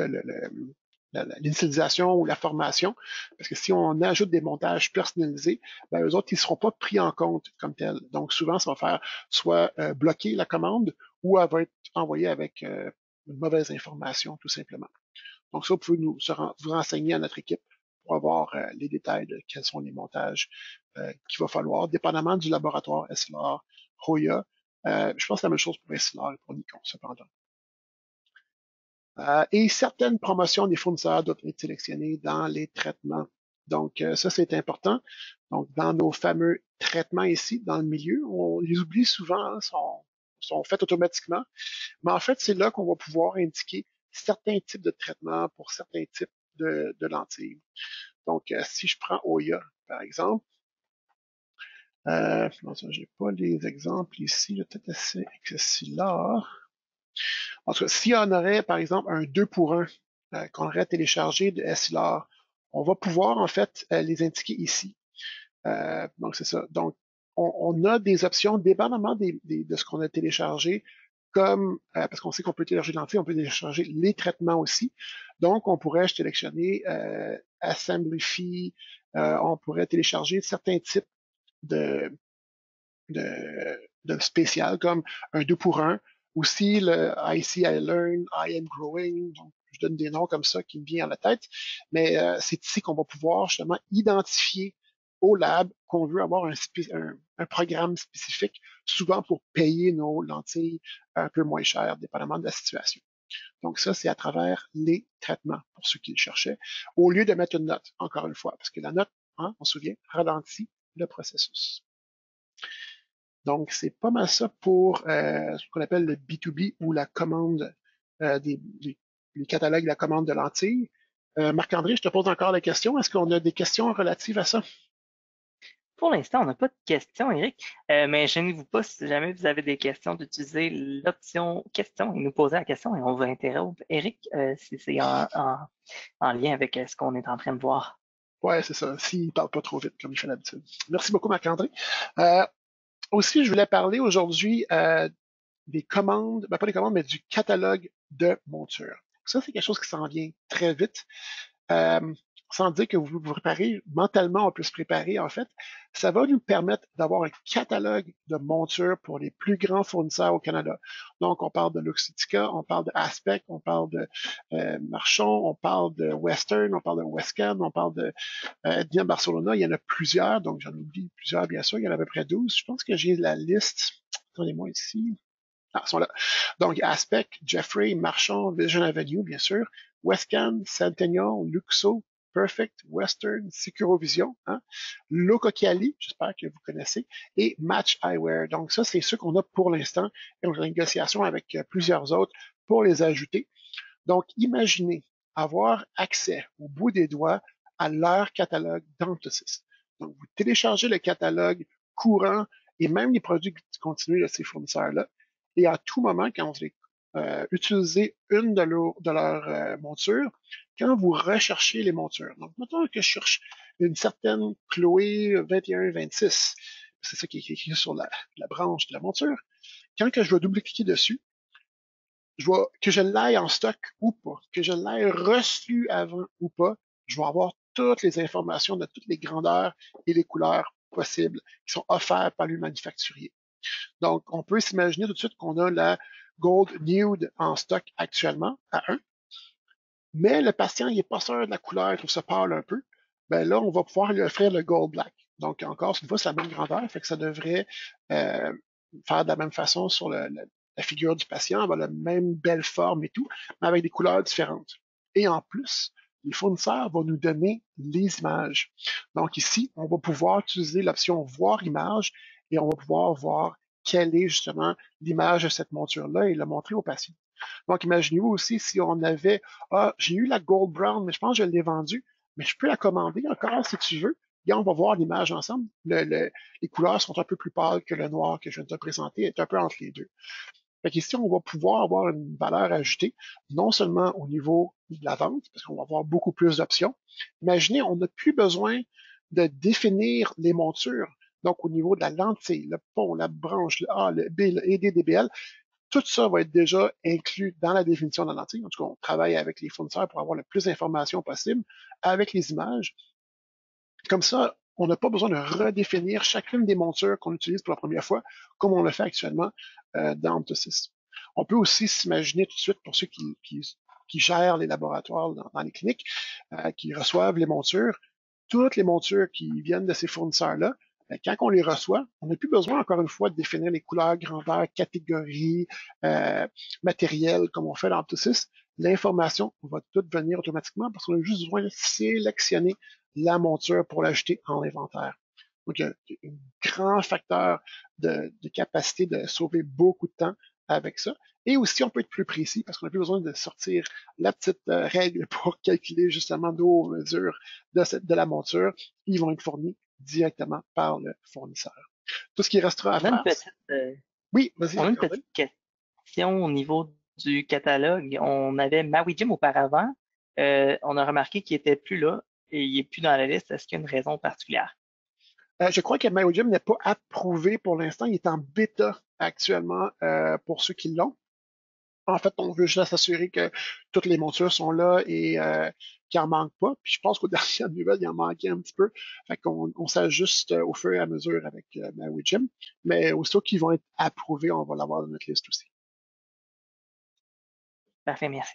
l'initialisation ou la formation, parce que si on ajoute des montages personnalisés, ben, eux autres, ils ne seront pas pris en compte comme tels. Donc, souvent, ça va faire soit bloquer la commande ou elle va être envoyée avec une mauvaise information, tout simplement. Donc, ça, vous pouvez vous renseigner à notre équipe pour avoir les détails de quels sont les montages qu'il va falloir, dépendamment du laboratoire SLR, Hoya. Je pense que c'est la même chose pour SLR et pour Nikon, cependant. Et certaines promotions des fournisseurs doivent être sélectionnées dans les traitements. Donc, ça, c'est important. Donc, dans nos fameux traitements ici, dans le milieu, on les oublie souvent, hein, sont faits automatiquement. Mais en fait, c'est là qu'on va pouvoir indiquer certains types de traitements pour certains types de lentilles. Donc, si je prends Oya, par exemple, non, ça, j'ai pas les exemples ici, peut-être assez là. En tout cas, s'il y en aurait, par exemple, un 2 pour 1 qu'on aurait téléchargé de SLR, on va pouvoir, en fait, les indiquer ici. Donc, c'est ça. Donc, on a des options dépendamment de ce qu'on a téléchargé, comme, parce qu'on sait qu'on peut télécharger l'entier, on peut télécharger les traitements aussi. Donc, on pourrait sélectionner Assembly Fee, on pourrait télécharger certains types de, de spécial, comme un 2 pour 1. Aussi, le I see, I learn, I am growing. Donc, je donne des noms comme ça qui me viennent à la tête. Mais c'est ici qu'on va pouvoir justement identifier au lab qu'on veut avoir un programme spécifique, souvent pour payer nos lentilles un peu moins cher, dépendamment de la situation. Donc ça, c'est à travers les traitements, pour ceux qui le cherchaient, au lieu de mettre une note, encore une fois, parce que la note, hein, on se souvient, ralentit le processus. Donc, c'est pas mal ça pour ce qu'on appelle le B2B ou la commande les catalogues de la commande de lentilles. Marc-André, je te pose encore la question. Est-ce qu'on a des questions relatives à ça? Pour l'instant, on n'a pas de questions, Eric, mais gênez-vous pas si jamais vous avez des questions d'utiliser l'option question et nous poser la question et on va interrompre Eric si c'est en lien avec ce qu'on est en train de voir. Ouais, c'est ça. S'il ne parle pas trop vite, comme il fait d'habitude. Merci beaucoup, Marc-André. Euh, Aussi, je voulais parler aujourd'hui des commandes, ben pas des commandes, mais du catalogue de monture. Ça, c'est quelque chose qui s'en vient très vite. Euh, Sans dire que vous vous préparez, mentalement, on peut se préparer, en fait. Ça va nous permettre d'avoir un catalogue de montures pour les plus grands fournisseurs au Canada. Donc, on parle de Luxottica, on parle de Aspect, on parle de Marchon, on parle de Western, on parle de Westcan, on parle de Diane Barcelona. Il y en a plusieurs, donc j'en oublie plusieurs, bien sûr. Il y en a à peu près 12. Je pense que j'ai la liste. Attendez-moi ici. Ah, ils sont là. Donc, Aspect, Jeffrey, Marchand, Vision Avenue, bien sûr, Westcan, Centennial, Luxo, Perfect, Western, Securovision, hein, Locochiali, j'espère que vous connaissez, et Match Eyewear. Donc, ça, c'est ceux qu'on a pour l'instant, et on est en négociation avec plusieurs autres pour les ajouter. Donc, imaginez avoir accès au bout des doigts à leur catalogue d'Antosys. Donc, vous téléchargez le catalogue courant et même les produits continus de ces fournisseurs-là. Et à tout moment, quand vous allez utiliser une de leurs montures, quand vous recherchez les montures, donc mettons que je cherche une certaine Chloé 21-26, c'est ça qui est écrit sur la branche de la monture, quand que je vais double-cliquer dessus, que je l'aille en stock ou pas, que je l'aille reçu avant ou pas, je vais avoir toutes les informations de toutes les grandeurs et les couleurs possibles qui sont offertes par le manufacturier. Donc, on peut s'imaginer tout de suite qu'on a la Gold Nude en stock actuellement à 1, mais le patient, il n'est pas sûr de la couleur, il trouve ça pâle un peu. ben là, on va pouvoir lui offrir le Gold Black. Donc, encore une fois, c'est la même grandeur, fait que ça devrait euh, faire de la même façon sur la figure du patient, avoir la même belle forme et tout, mais avec des couleurs différentes. Et en plus, les fournisseurs vont nous donner les images. Donc ici, on va pouvoir utiliser l'option voir image et on va pouvoir voir quelle est justement l'image de cette monture-là et la montrer au patient. Donc imaginez-vous aussi si on avait, ah, j'ai eu la Gold Brown, mais je pense que je l'ai vendue, mais je peux la commander encore si tu veux. Et on va voir l'image ensemble. Les couleurs sont un peu plus pâles que le noir que je viens de te présenter, est un peu entre les deux. Fait qu'ici, on va pouvoir avoir une valeur ajoutée, non seulement au niveau de la vente, parce qu'on va avoir beaucoup plus d'options. Imaginez, on n'a plus besoin de définir les montures. Donc, au niveau de la lentille, le pont, la branche, le A, le B, le ED, DBL, tout ça va être déjà inclus dans la définition de la lentille. En tout cas, on travaille avec les fournisseurs pour avoir le plus d'informations possible avec les images. Comme ça, on n'a pas besoin de redéfinir chacune des montures qu'on utilise pour la première fois, comme on le fait actuellement dans OptoSys. On peut aussi s'imaginer tout de suite, pour ceux qui gèrent les laboratoires dans les cliniques, qui reçoivent les montures, toutes les montures qui viennent de ces fournisseurs-là, quand on les reçoit, on n'a plus besoin, encore une fois, de définir les couleurs, grandeurs, catégories, matériel, comme on fait dans OptoSys. L'information va toute venir automatiquement parce qu'on a juste besoin de sélectionner la monture pour l'ajouter en inventaire. Donc, il y a un grand facteur de capacité de sauver beaucoup de temps avec ça. Et aussi, on peut être plus précis parce qu'on n'a plus besoin de sortir la petite règle pour calculer justement nos mesures de la monture. Ils vont être fournis directement par le fournisseur. Tout ce qui restera à On a une faire, petite, oui, vas-y, on a une Marc-André. petite question au niveau du catalogue. On avait Maui Jim auparavant. On a remarqué qu'il était plus là et il est plus dans la liste. Est-ce qu'il y a une raison particulière? Je crois que MyoGym n'est pas approuvé pour l'instant. Il est en bêta actuellement pour ceux qui l'ont. En fait, on veut juste s'assurer que toutes les montures sont là et qu'il n'en manque pas. Puis je pense qu'aux dernières nouvelles, il en manquait un petit peu. Fait qu'on s'ajuste au fur et à mesure avec MyoGym. Mais aussitôt qu'ils vont être approuvés, on va l'avoir dans notre liste aussi. Parfait, merci.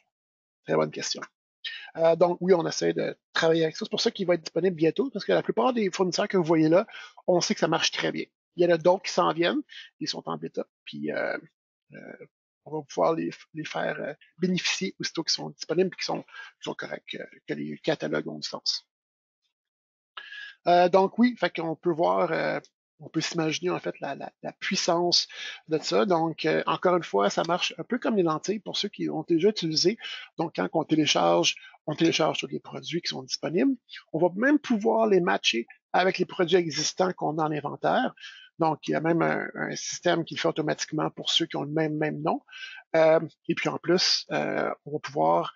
Très bonne question. Donc oui, on essaie de travailler avec ça. C'est pour ça qu'il va être disponible bientôt, parce que la plupart des fournisseurs que vous voyez là, on sait que ça marche très bien. Il y en a d'autres qui s'en viennent, ils sont en bêta, puis on va pouvoir les faire bénéficier aussitôt qu'ils sont disponibles et qui sont corrects, que les catalogues ont du sens. Donc oui, fait qu'on peut voir, on peut s'imaginer en fait la puissance de ça. Donc encore une fois, ça marche un peu comme les lentilles pour ceux qui ont déjà utilisé. Donc quand on télécharge tous les produits qui sont disponibles. On va même pouvoir les matcher avec les produits existants qu'on a en inventaire. Donc, il y a même un système qui le fait automatiquement pour ceux qui ont le même nom. Et puis en plus, on va pouvoir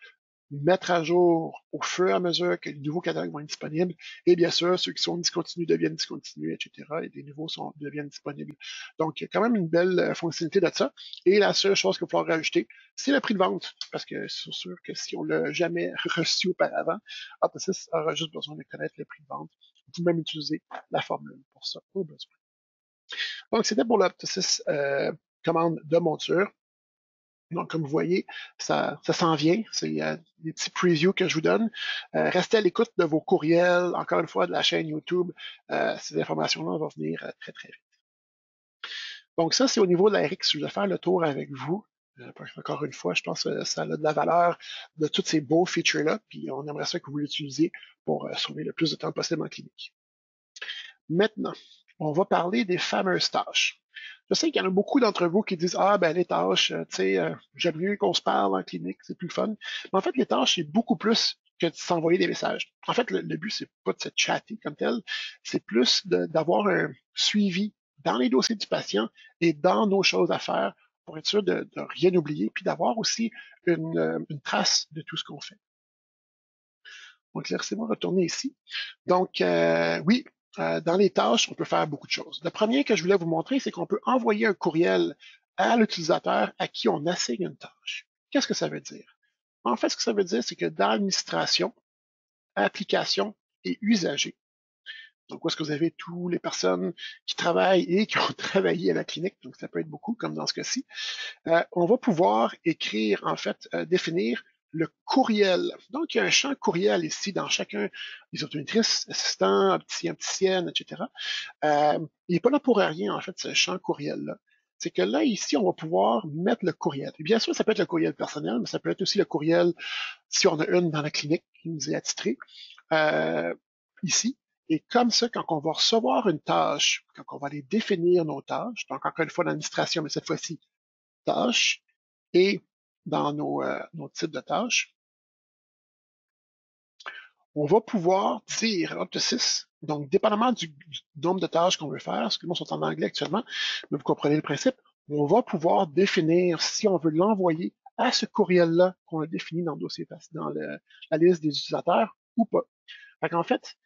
mettre à jour au fur et à mesure que les nouveaux catalogues vont être disponibles. Et bien sûr, ceux qui sont discontinus deviennent discontinus, etc. Et les nouveaux deviennent disponibles. Donc, il y a quand même une belle fonctionnalité de ça. Et la seule chose qu'il va falloir rajouter, c'est le prix de vente. Parce que c'est sûr que si on l'a jamais reçu auparavant, Optosis aura juste besoin de connaître le prix de vente. Vous pouvez même utiliser la formule pour ça, au besoin. Donc, c'était pour l'Optosis commande de monture. Donc, comme vous voyez, ça s'en vient. C'est des petits previews que je vous donne. Restez à l'écoute de vos courriels, encore une fois, de la chaîne YouTube. Ces informations-là vont venir très, très vite. Donc, ça, c'est au niveau de la RX. Je vais faire le tour avec vous. Encore une fois, je pense que ça a de la valeur de tous ces beaux features-là, puis on aimerait ça que vous l'utilisiez pour sauver le plus de temps possible en clinique. Maintenant, on va parler des fameuses tâches. Je sais qu'il y en a beaucoup d'entre vous qui disent ah ben les tâches, tu sais, j'aime mieux qu'on se parle en clinique, c'est plus fun. Mais en fait, les tâches, c'est beaucoup plus que de s'envoyer des messages. En fait, le but, c'est pas de se chatter comme tel, c'est plus d'avoir un suivi dans les dossiers du patient et dans nos choses à faire pour être sûr de rien oublier, puis d'avoir aussi une trace de tout ce qu'on fait. Donc, laissez-moi retourner ici. Donc, oui, dans les tâches, on peut faire beaucoup de choses. Le premier que je voulais vous montrer, c'est qu'on peut envoyer un courriel à l'utilisateur à qui on assigne une tâche. Qu'est-ce que ça veut dire? En fait, ce que ça veut dire, c'est que dans l'administration, application et usagers, donc où est-ce que vous avez toutes les personnes qui travaillent et qui ont travaillé à la clinique, donc ça peut être beaucoup, comme dans ce cas-ci, on va pouvoir écrire, en fait, définir le courriel. Donc, il y a un champ courriel ici dans chacun des optométristes, assistants, opticiennes, etc. Il n'est pas là pour rien, en fait, ce champ courriel-là. C'est que là, ici, on va pouvoir mettre le courriel. Et bien sûr, ça peut être le courriel personnel, mais ça peut être aussi le courriel, si on a une dans la clinique qui nous est attitrée, euh, ici. Et comme ça, quand on va recevoir une tâche, quand on va aller définir nos tâches, donc encore une fois l'administration, mais cette fois-ci, tâches, et dans nos types de tâches, on va pouvoir dire up to 6. Donc, dépendamment du nombre de tâches qu'on veut faire, excusez-moi, sont en anglais actuellement, mais vous comprenez le principe, on va pouvoir définir si on veut l'envoyer à ce courriel-là qu'on a défini dans le dossier, dans la liste des utilisateurs ou pas. Fait qu'en fait,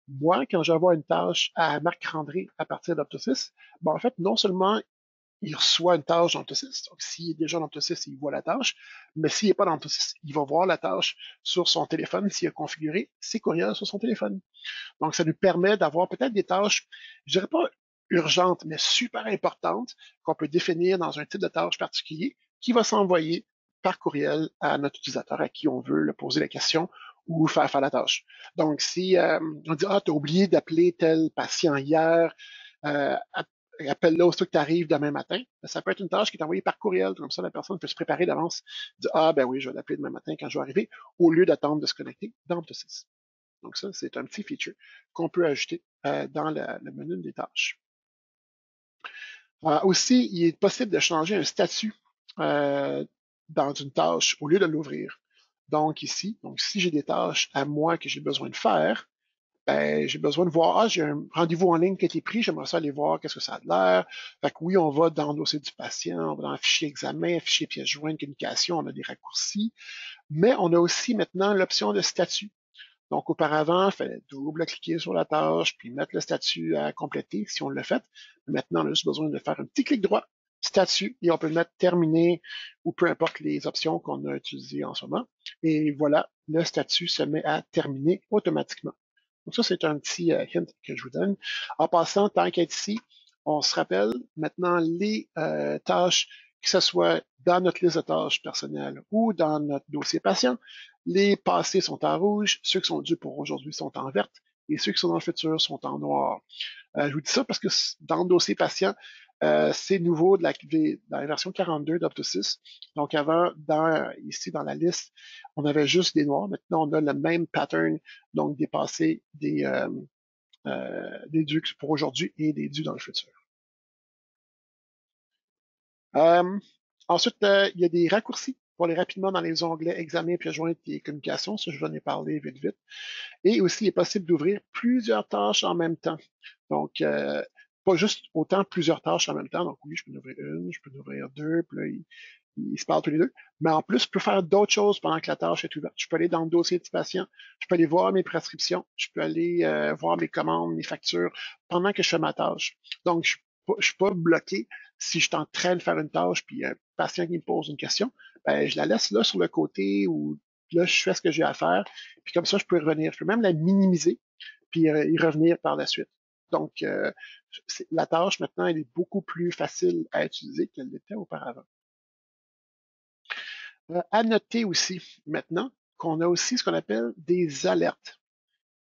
moi, quand j'envoie une tâche à Marc-André à partir d'Optosys, ben en fait, non seulement il reçoit une tâche dans Optosys. Donc, s'il est déjà dans Optosys, il voit la tâche. Mais s'il n'est pas dans Optosys, il va voir la tâche sur son téléphone s'il a configuré ses courriels sur son téléphone. Donc, ça nous permet d'avoir peut-être des tâches, je dirais pas urgentes, mais super importantes qu'on peut définir dans un type de tâche particulier qui va s'envoyer par courriel à notre utilisateur à qui on veut le poser la question ou faire la tâche. Donc, si on dit, ah, tu as oublié d'appeler tel patient hier, euh, appelle-le aussitôt que tu arrives demain matin. Ça peut être une tâche qui est envoyée par courriel, comme ça la personne peut se préparer d'avance, dire, ah ben oui, je vais l'appeler demain matin quand je vais arriver, au lieu d'attendre de se connecter dans Optosys. Donc ça, c'est un petit feature qu'on peut ajouter dans le menu des tâches. Aussi, il est possible de changer un statut dans une tâche au lieu de l'ouvrir. Donc ici, donc si j'ai des tâches à moi que j'ai besoin de faire, ben, j'ai besoin de voir, ah, j'ai un rendez-vous en ligne qui a été pris, j'aimerais ça aller voir qu'est-ce que ça a de l'air. Fait que oui, on va dans le dossier du patient, on va dans le fichier examen, fichier pièce jointe, communication, on a des raccourcis, mais on a aussi maintenant l'option de statut. Donc, auparavant, il fallait double-cliquer sur la tâche, puis mettre le statut à compléter si on l'a fait. Maintenant, on a juste besoin de faire un petit clic droit, statut, et on peut mettre terminer ou peu importe les options qu'on a utilisées en ce moment. Et voilà, le statut se met à terminer automatiquement. Donc ça, c'est un petit hint que je vous donne. En passant, tant qu'être ici, on se rappelle maintenant les tâches, que ce soit dans notre liste de tâches personnelles ou dans notre dossier patient. Les passés sont en rouge, ceux qui sont dus pour aujourd'hui sont en verte et ceux qui sont dans le futur sont en noir. Je vous dis ça parce que dans le dossier patient, c'est nouveau dans la version 42 d'Optosys. Donc avant, ici dans la liste, on avait juste des noirs. Maintenant, on a le même pattern, donc des passés, des dus pour aujourd'hui et des dus dans le futur. Euh, Ensuite, il y a des raccourcis pour aller rapidement dans les onglets examen, pièce jointe et communication. Ça, je vous en ai parlé vite, vite. Et aussi, il est possible d'ouvrir plusieurs tâches en même temps. Donc, pas juste autant plusieurs tâches en même temps. Donc, oui, je peux en ouvrir une, je peux en ouvrir deux, puis là, ils se parlent tous les deux. Mais en plus, je peux faire d'autres choses pendant que la tâche est ouverte. Je peux aller dans le dossier du patient, je peux aller voir mes prescriptions, je peux aller voir mes commandes, mes factures pendant que je fais ma tâche. Donc, je suis pas bloqué si je suis en train de faire une tâche, puis un patient qui me pose une question, ben, je la laisse là sur le côté ou là, je fais ce que j'ai à faire. Puis comme ça, je peux y revenir. Je peux même la minimiser, puis y revenir par la suite. Donc, la tâche maintenant, elle est beaucoup plus facile à utiliser qu'elle l'était auparavant. À noter aussi maintenant qu'on a aussi ce qu'on appelle des alertes.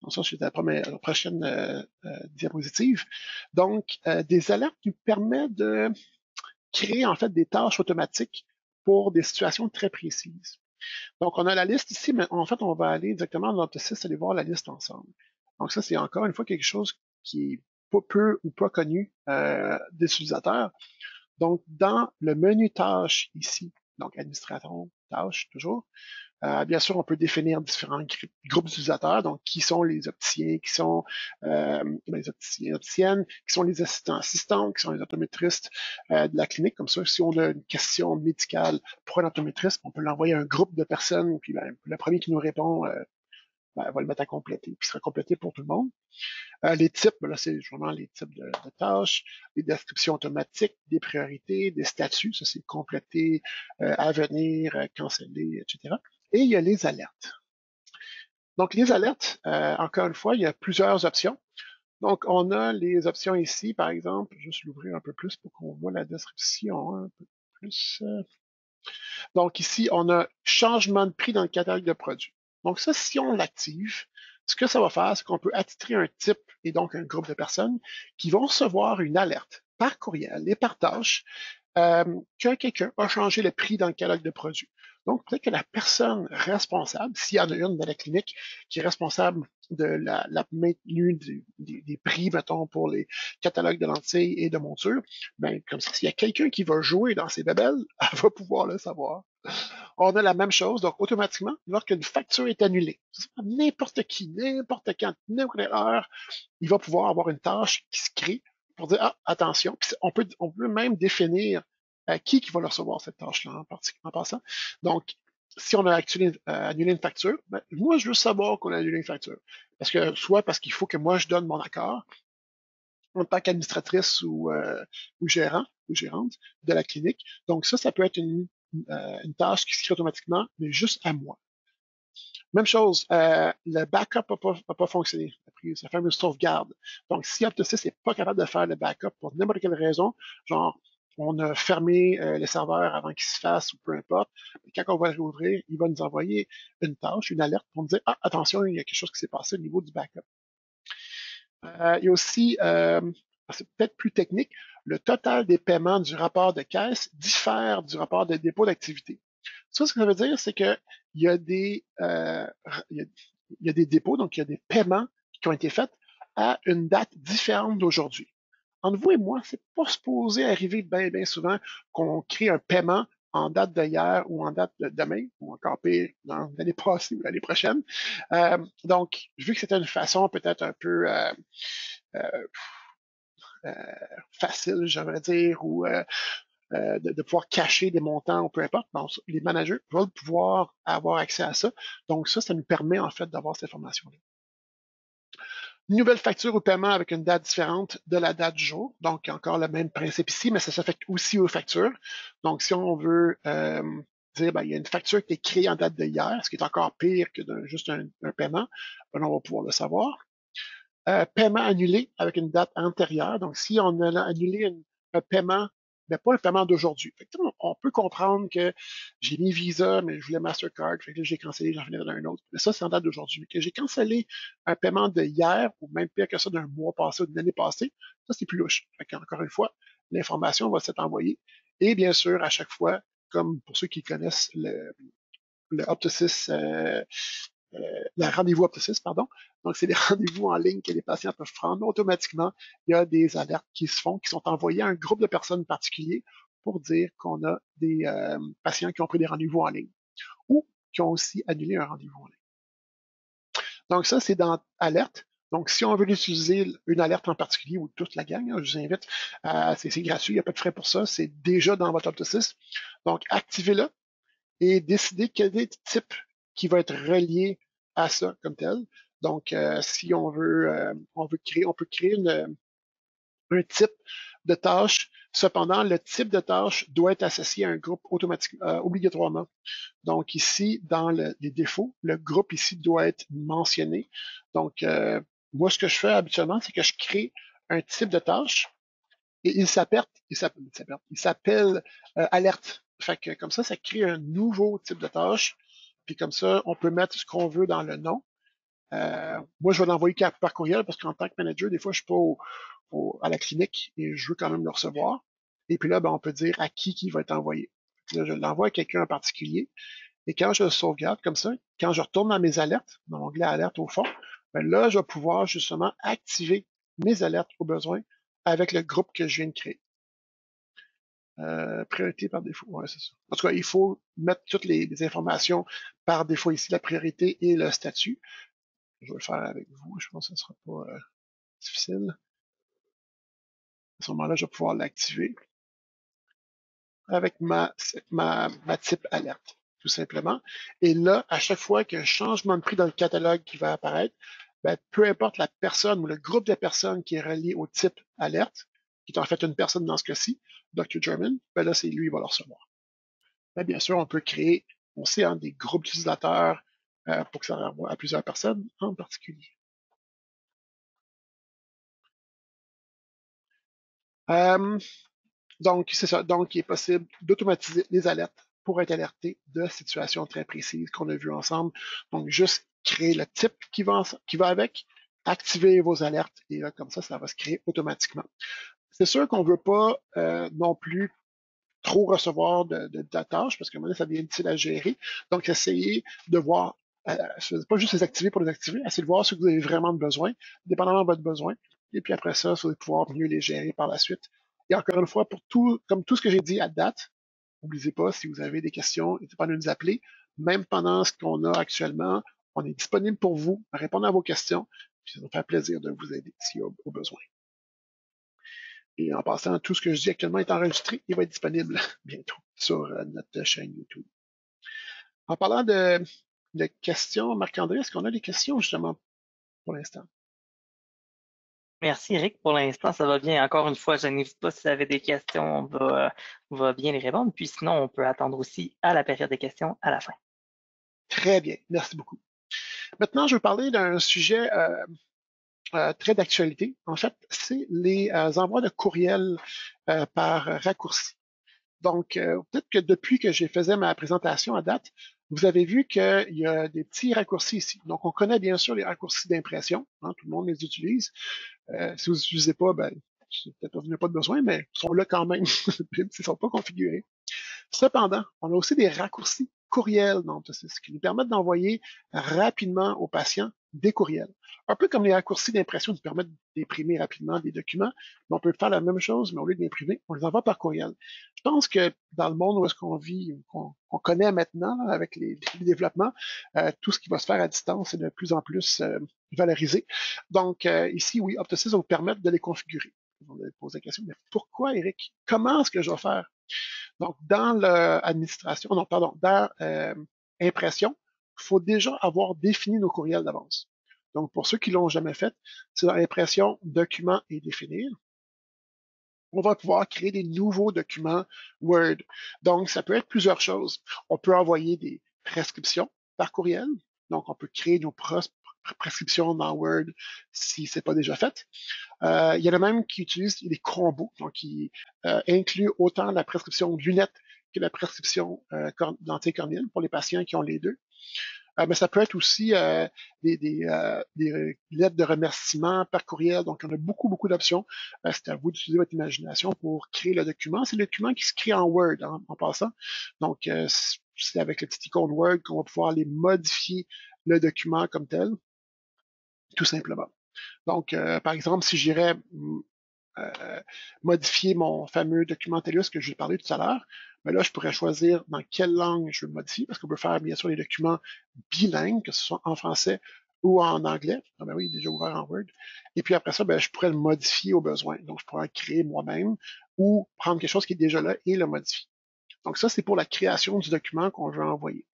Donc ça, c'est la prochaine diapositive. Donc, des alertes nous permettent de créer en fait des tâches automatiques pour des situations très précises. Donc, on a la liste ici, mais en fait, on va aller directement dans l'Optosys, aller voir la liste ensemble. Donc, ça, c'est encore une fois quelque chose qui est pas peu ou pas connu des utilisateurs. Donc, dans le menu tâches ici, donc administrateur, tâches, toujours, bien sûr, on peut définir différents groupes d'utilisateurs, donc qui sont les opticiens, qui sont les opticiens, opticiennes, qui sont les assistants, qui sont les optométristes de la clinique. Comme ça, si on a une question médicale pour un optométriste, on peut l'envoyer à un groupe de personnes, puis ben, le premier qui nous répond va le mettre à compléter, puis sera complété pour tout le monde. Les types, ben là, c'est vraiment les types de tâches, les descriptions automatiques, des priorités, des statuts, ça c'est compléter, à venir, canceller, etc. Et il y a les alertes. Donc, les alertes, encore une fois, il y a plusieurs options. Donc, on a les options ici, par exemple, juste l'ouvrir un peu plus pour qu'on voit la description un peu plus. Donc ici, on a changement de prix dans le catalogue de produits. Donc ça, si on l'active, ce que ça va faire, c'est qu'on peut attitrer un type et donc un groupe de personnes qui vont recevoir une alerte par courriel et par tâche que quelqu'un a changé le prix dans le catalogue de produits. Donc, peut-être que la personne responsable, s'il y en a une dans la clinique qui est responsable de la maintenue des prix, mettons, pour les catalogues de lentilles et de montures, ben, comme ça, s'il y a quelqu'un qui va jouer dans ces babelles, elle va pouvoir le savoir. On a la même chose, donc automatiquement, lorsqu'une facture est annulée, n'importe qui, n'importe quand, n'importe quelle heure, il va pouvoir avoir une tâche qui se crée pour dire, ah, attention, puis on peut même définir qui va le recevoir cette tâche-là en passant. Donc, si on a annulé une facture, ben, moi, je veux savoir qu'on a annulé une facture. Soit parce qu'il faut que moi, je donne mon accord en tant qu'administratrice ou gérant ou gérante de la clinique. Donc, ça peut être une tâche qui se crée automatiquement, mais juste à moi. Même chose, le backup n'a pas fonctionné, la fameuse sauvegarde. Donc, si Optosys n'est pas capable de faire le backup pour n'importe quelle raison, genre, on a fermé les serveurs avant qu'ils se fassent ou peu importe, quand on va réouvrir, il va nous envoyer une tâche, une alerte pour nous dire, ah, attention, il y a quelque chose qui s'est passé au niveau du backup. Il y a aussi, c'est peut-être plus technique, le total des paiements du rapport de caisse diffère du rapport de dépôt d'activité. Ça, ce que ça veut dire, c'est que il y a il y a des dépôts, donc il y a des paiements qui ont été faits à une date différente d'aujourd'hui. Entre vous et moi, c'est pas supposé arriver bien souvent qu'on crée un paiement en date d'hier ou en date de demain, ou encore pire, dans l'année passée ou l'année prochaine. Donc, vu que c'était une façon peut-être un peu euh, euh, facile, j'aimerais dire, ou de pouvoir cacher des montants ou peu importe, donc, les managers veulent pouvoir avoir accès à ça. Donc, ça nous permet en fait d'avoir cette information-là. Une nouvelle facture ou paiement avec une date différente de la date du jour. Donc, encore le même principe ici, mais ça s'affecte aussi aux factures. Donc, si on veut dire, ben, il y a une facture qui est créée en date de hier, ce qui est encore pire que juste un paiement, ben, on va pouvoir le savoir. Paiement annulé avec une date antérieure. Donc, si on a annulé un paiement, mais pas le paiement d'aujourd'hui. On peut comprendre que j'ai mis Visa, mais je voulais Mastercard, fait que j'ai cancellé, j'en venais d'un autre. Mais ça, c'est en date d'aujourd'hui. Que j'ai cancellé un paiement de hier, ou même pire que ça, d'un mois passé ou d'une année passée, ça, c'est plus louche. Encore une fois, l'information va s'être envoyée. Et bien sûr, à chaque fois, comme pour ceux qui connaissent le Optosys le rendez-vous Optosys, pardon. Donc, c'est des rendez-vous en ligne que les patients peuvent prendre. Automatiquement, il y a des alertes qui se font, qui sont envoyées à un groupe de personnes particuliers pour dire qu'on a des patients qui ont pris des rendez-vous en ligne ou qui ont aussi annulé un rendez-vous en ligne. Donc, ça, c'est dans Alerte. Donc, si on veut utiliser une alerte en particulier ou toute la gang, je vous invite, c'est gratuit, il n'y a pas de frais pour ça, c'est déjà dans votre Optosys. Donc, activez-le et décidez quel est le type qui va être relié à ça comme tel. Donc, si on peut créer un type de tâche. Cependant, le type de tâche doit être associé à un groupe automatiquement, obligatoirement. Donc, ici, dans les défauts, le groupe ici doit être mentionné. Donc, moi, ce que je fais habituellement, c'est que je crée un type de tâche et il s'appelle alerte. Fait que comme ça crée un nouveau type de tâche. Puis comme ça, on peut mettre ce qu'on veut dans le nom. Moi, je vais l'envoyer par courriel parce qu'en tant que manager, des fois, je suis pas à la clinique et je veux quand même le recevoir. Et puis là, ben, on peut dire à qui va être envoyé. Là, je l'envoie à quelqu'un en particulier. Et quand je le sauvegarde comme ça, quand je retourne dans mes alertes, dans l'onglet alerte au fond, ben là, je vais pouvoir justement activer mes alertes au besoin avec le groupe que je viens de créer. Priorité par défaut, ouais, c'est ça. En tout cas, il faut mettre toutes les informations par défaut ici, la priorité et le statut. Je vais le faire avec vous, je pense que ce ne sera pas difficile. À ce moment-là, je vais pouvoir l'activer avec ma type alerte, tout simplement. Et là, à chaque fois qu'il y a un changement de prix dans le catalogue qui va apparaître, ben, peu importe la personne ou le groupe de personnes qui est relié au type alerte, qui est en fait une personne dans ce cas-ci, Dr. German, ben là, c'est lui qui va le recevoir. Ben, bien sûr, on peut créer, on sait, hein, des groupes d'utilisateurs pour que ça renvoie à plusieurs personnes en particulier. Donc, c'est ça. Donc, il est possible d'automatiser les alertes pour être alerté de situations très précises qu'on a vues ensemble. Donc, juste créer le type qui va avec, activer vos alertes et là, comme ça va se créer automatiquement. C'est sûr qu'on ne veut pas non plus trop recevoir de tâches parce que maintenant, ça devient difficile à gérer. Donc, essayez de voir, pas juste les activer pour les activer, essayez de voir ce que vous avez vraiment besoin, dépendamment de votre besoin. Et puis après ça, vous allez pouvoir mieux les gérer par la suite. Et encore une fois, comme tout ce que j'ai dit à date, n'oubliez pas, si vous avez des questions, n'hésitez pas à nous appeler. Même pendant ce qu'on a actuellement, on est disponible pour vous, à répondre à vos questions. Puis ça nous fait plaisir de vous aider s'il y a au besoin. Et en passant, tout ce que je dis actuellement est enregistré et va être disponible bientôt sur notre chaîne YouTube. En parlant de questions, Marc-André, est-ce qu'on a des questions justement pour l'instant? Merci Eric, pour l'instant ça va bien. Encore une fois, je n'hésite pas si vous avez des questions, on va bien les répondre. Puis sinon, on peut attendre aussi à la période des questions à la fin. Très bien, merci beaucoup. Maintenant, je vais parler d'un sujet très d'actualité. En fait, c'est les envois de courriel par raccourci. Donc, peut-être que depuis que j'ai faisais ma présentation à date, vous avez vu qu'il y a des petits raccourcis ici. Donc, on connaît bien sûr les raccourcis d'impression. Hein, tout le monde les utilise. Si vous n'utilisez pas, ben, peut-être que vous n'avez pas de besoin, mais ils sont là quand même, s'ils ne sont pas configurés. Cependant, on a aussi des raccourcis courriels dans ce qui nous permettent d'envoyer rapidement aux patients des courriels. Un peu comme les raccourcis d'impression nous permettent d'imprimer rapidement des documents, mais on peut faire la même chose, mais au lieu d'imprimer, on les envoie par courriel. Je pense que dans le monde où est-ce qu'on vit, qu'on connaît maintenant avec les développements, tout ce qui va se faire à distance est de plus en plus valorisé. Donc ici, oui, Optosys va vous permettre de les configurer. Vous allez poser la question, mais pourquoi, Eric? Comment est-ce que je vais faire? Donc, dans l'administration, non, pardon, dans impression, il faut déjà avoir défini nos courriels d'avance. Donc, pour ceux qui l'ont jamais fait, c'est dans impression, document et définir. On va pouvoir créer des nouveaux documents Word. Donc, ça peut être plusieurs choses. On peut envoyer des prescriptions par courriel. Donc, on peut créer nos prescriptions dans Word si c'est pas déjà fait. Il y en a même qui utilisent des combos, donc qui incluent autant la prescription de lunettes que la prescription dentée cornéenne pour les patients qui ont les deux. Mais ça peut être aussi des lettres de remerciement par courriel. Donc, on a beaucoup d'options. C'est à vous d'utiliser votre imagination pour créer le document. C'est le document qui se crée en Word en passant. Donc, c'est avec le petit icône Word qu'on va pouvoir aller modifier le document comme tel, tout simplement. Donc, par exemple, si j'irais modifier mon fameux document TELUS que je vous ai parlé tout à l'heure, mais là, je pourrais choisir dans quelle langue je veux le modifier, parce qu'on peut faire, bien sûr, les documents bilingues, que ce soit en français ou en anglais. Ah ben oui, il est déjà ouvert en Word. Et puis après ça, ben, je pourrais le modifier au besoin. Donc, je pourrais en créer moi-même ou prendre quelque chose qui est déjà là et le modifier. Donc, ça, c'est pour la création du document qu'on veut envoyer.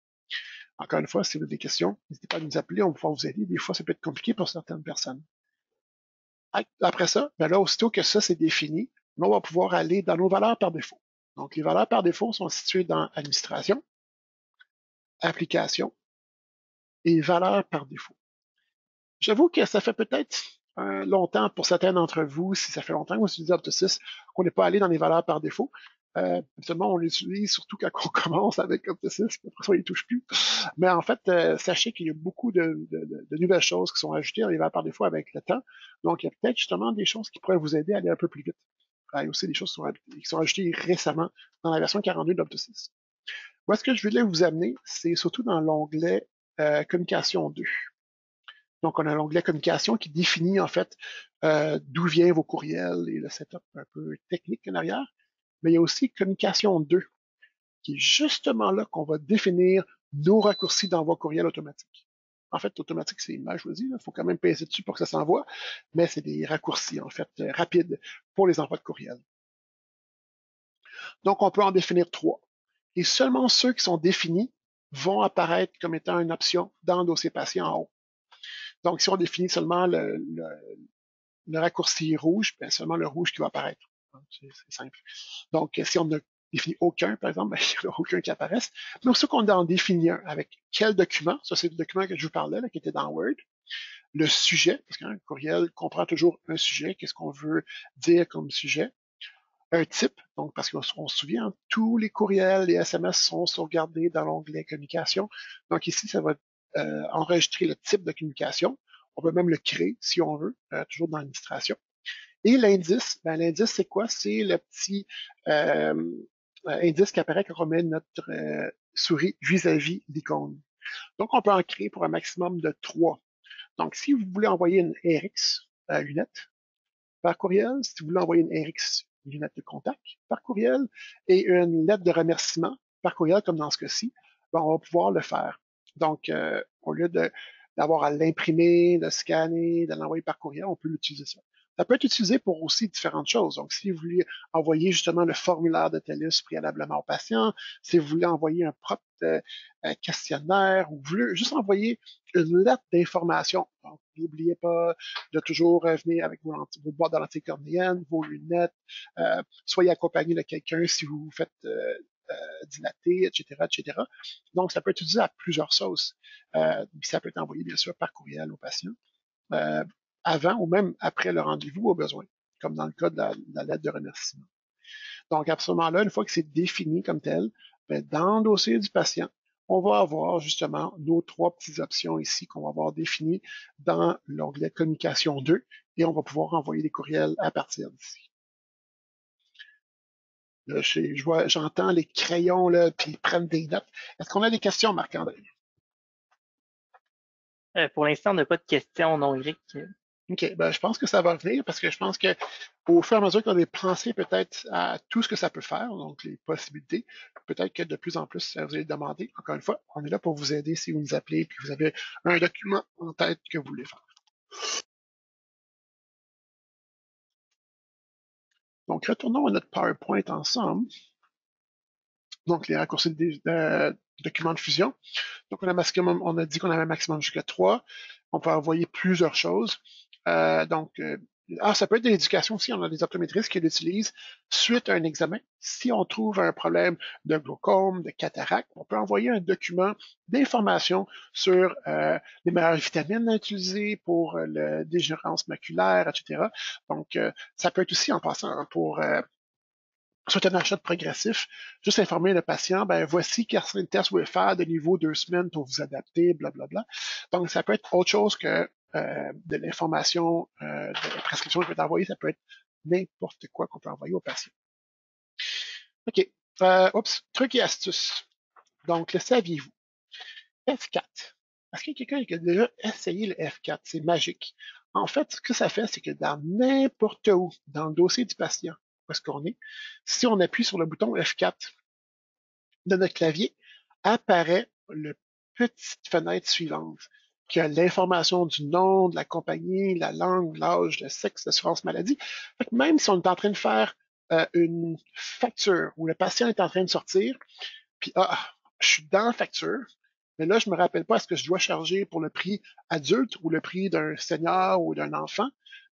Encore une fois, si vous avez des questions, n'hésitez pas à nous appeler, on va pouvoir vous aider. Des fois, ça peut être compliqué pour certaines personnes. Après ça, ben là, aussitôt que ça c'est défini, on va pouvoir aller dans nos valeurs par défaut. Donc, les valeurs par défaut sont situées dans Administration, Application et Valeurs par défaut. J'avoue que ça fait peut-être longtemps pour certains d'entre vous, si ça fait longtemps que vous utilisez Optosys, qu'on n'est pas allé dans les valeurs par défaut. Habituellement, on l'utilise surtout quand on commence avec Optosys, après ça, on ne les touche plus. Mais en fait, sachez qu'il y a beaucoup de nouvelles choses qui sont ajoutées dans les valeurs par défaut avec le temps. Donc, il y a peut-être justement des choses qui pourraient vous aider à aller un peu plus vite. Il y a aussi des choses qui sont ajoutées récemment dans la version 42 d'Optosys. Où est-ce que je voulais vous amener? C'est surtout dans l'onglet Communication 2. Donc, on a l'onglet Communication qui définit en fait d'où viennent vos courriels et le setup un peu technique en arrière. Mais il y a aussi Communication 2, qui est justement là qu'on va définir nos raccourcis d'envoi courriel automatique. En fait, automatique, c'est mal choisi. Il faut quand même peser dessus pour que ça s'envoie, mais c'est des raccourcis, en fait, rapides pour les envois de courriel. Donc, on peut en définir 3. Et seulement ceux qui sont définis vont apparaître comme étant une option dans le dossier patient en haut. Donc, si on définit seulement le raccourci rouge, bien seulement le rouge qui va apparaître. C'est simple. Donc, si on ne définit aucun, par exemple, ben, il n'y en a aucun qui apparaisse. Mais aussi qu'on en définit un avec quel document, ça c'est le document que je vous parlais, là, qui était dans Word, le sujet, parce qu'un courriel comprend toujours un sujet, qu'est-ce qu'on veut dire comme sujet, un type, donc parce qu'on se souvient, tous les courriels, les SMS sont sauvegardés dans l'onglet communication. Donc ici, ça va enregistrer le type de communication. On peut même le créer si on veut, toujours dans l'administration. Et l'indice, ben, l'indice, c'est quoi? C'est le petit indice qui apparaît quand on met notre souris vis-à-vis l'icône. Donc, on peut en créer pour un maximum de 3. Donc, si vous voulez envoyer une RX lunette par courriel, si vous voulez envoyer une RX lunette de contact par courriel et une lettre de remerciement par courriel, comme dans ce cas-ci, ben, on va pouvoir le faire. Donc, au lieu d'avoir à l'imprimer, de scanner, de l'envoyer par courriel, on peut l'utiliser ça. Ça peut être utilisé pour aussi différentes choses. Donc, si vous voulez envoyer justement le formulaire de TELUS préalablement au patient, si vous voulez envoyer un propre questionnaire, ou vous voulez juste envoyer une lettre d'information. Donc, n'oubliez pas de toujours venir avec vos boîtes de lentilles cornéennes, vos lunettes, soyez accompagné de quelqu'un si vous vous faites dilater, etc., etc. Donc, ça peut être utilisé à plusieurs sauces. Ça peut être envoyé, bien sûr, par courriel au patient, avant ou même après le rendez-vous au besoin, comme dans le cas de la lettre de remerciement. Donc, à ce moment-là, une fois que c'est défini comme tel, ben, dans le dossier du patient, on va avoir justement nos 3 petites options ici qu'on va avoir définies dans l'onglet Communication 2 et on va pouvoir envoyer des courriels à partir d'ici. Là, j'entends les crayons, là, puis ils prennent des notes. Est-ce qu'on a des questions, Marc-André? Pour l'instant, on n'a pas de questions, non, Eric. OK, ben, je pense que ça va venir parce que je pense que au fur et à mesure qu'on a pensé peut-être à tout ce que ça peut faire, donc les possibilités, peut-être que de plus en plus, vous allez demander. Encore une fois, on est là pour vous aider si vous nous appelez et que vous avez un document en tête que vous voulez faire. Donc, retournons à notre PowerPoint ensemble. Donc, les raccourcis de documents de fusion. Donc, on a dit qu'on avait un maximum jusqu'à 3. On peut envoyer plusieurs choses. Ça peut être de l'éducation aussi. On a des optométristes qui l'utilisent suite à un examen. Si on trouve un problème de glaucome, de cataracte, on peut envoyer un document d'information sur les meilleures vitamines à utiliser pour la dégénérescence maculaire, etc. Donc, ça peut être aussi en passant pour soit un achat progressif, juste informer le patient, ben voici quels sont les tests que vous pouvez faire de niveau 2 semaines pour vous adapter, blablabla. Donc, ça peut être autre chose que de l'information, de la prescription que peut être envoyée, ça peut être n'importe quoi qu'on peut envoyer au patient. OK. Truc et astuce. Donc, le saviez-vous? F4. Est-ce qu'il y a quelqu'un qui a déjà essayé le F4? C'est magique. En fait, ce que ça fait, c'est que dans n'importe où, dans le dossier du patient, où est-ce qu'on est, si on appuie sur le bouton F4 de notre clavier, apparaît la petite fenêtre suivante, qui a l'information du nom, de la compagnie, la langue, l'âge, le sexe, l'assurance maladie. Fait que même si on est en train de faire une facture où le patient est en train de sortir, puis je suis dans la facture, mais là, je me rappelle pas est-ce que je dois charger pour le prix adulte ou le prix d'un senior ou d'un enfant,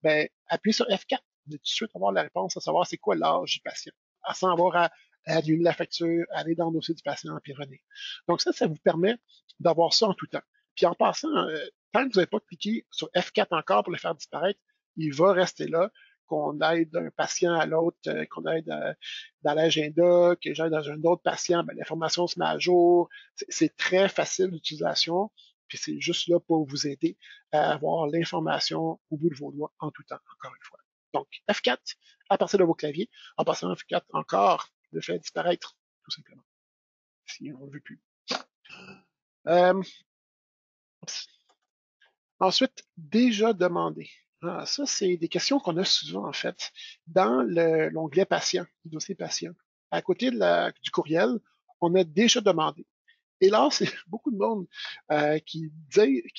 ben, appuyez sur F4. Vous allez tout de suite avoir la réponse à savoir c'est quoi l'âge du patient, sans avoir à annuler la facture, aller dans le dossier du patient, puis revenir. Donc ça vous permet d'avoir ça en tout temps. Puis en passant, tant que vous n'avez pas cliqué sur F4 encore pour le faire disparaître, il va rester là, qu'on aide d'un patient à l'autre, qu'on aide dans l'agenda, que j'aille dans un autre patient, ben, l'information se met à jour. C'est très facile d'utilisation, puis c'est juste là pour vous aider à avoir l'information au bout de vos doigts en tout temps, encore une fois. Donc, F4 à partir de vos claviers, en passant F4 encore, le fait disparaître, tout simplement, si on ne veut plus. Euh, Ensuite, déjà demandé. Ah, ça, c'est des questions qu'on a souvent, en fait, dans l'onglet patient, le dossier patient. À côté du courriel, on a déjà demandé. Et là, c'est beaucoup de monde qui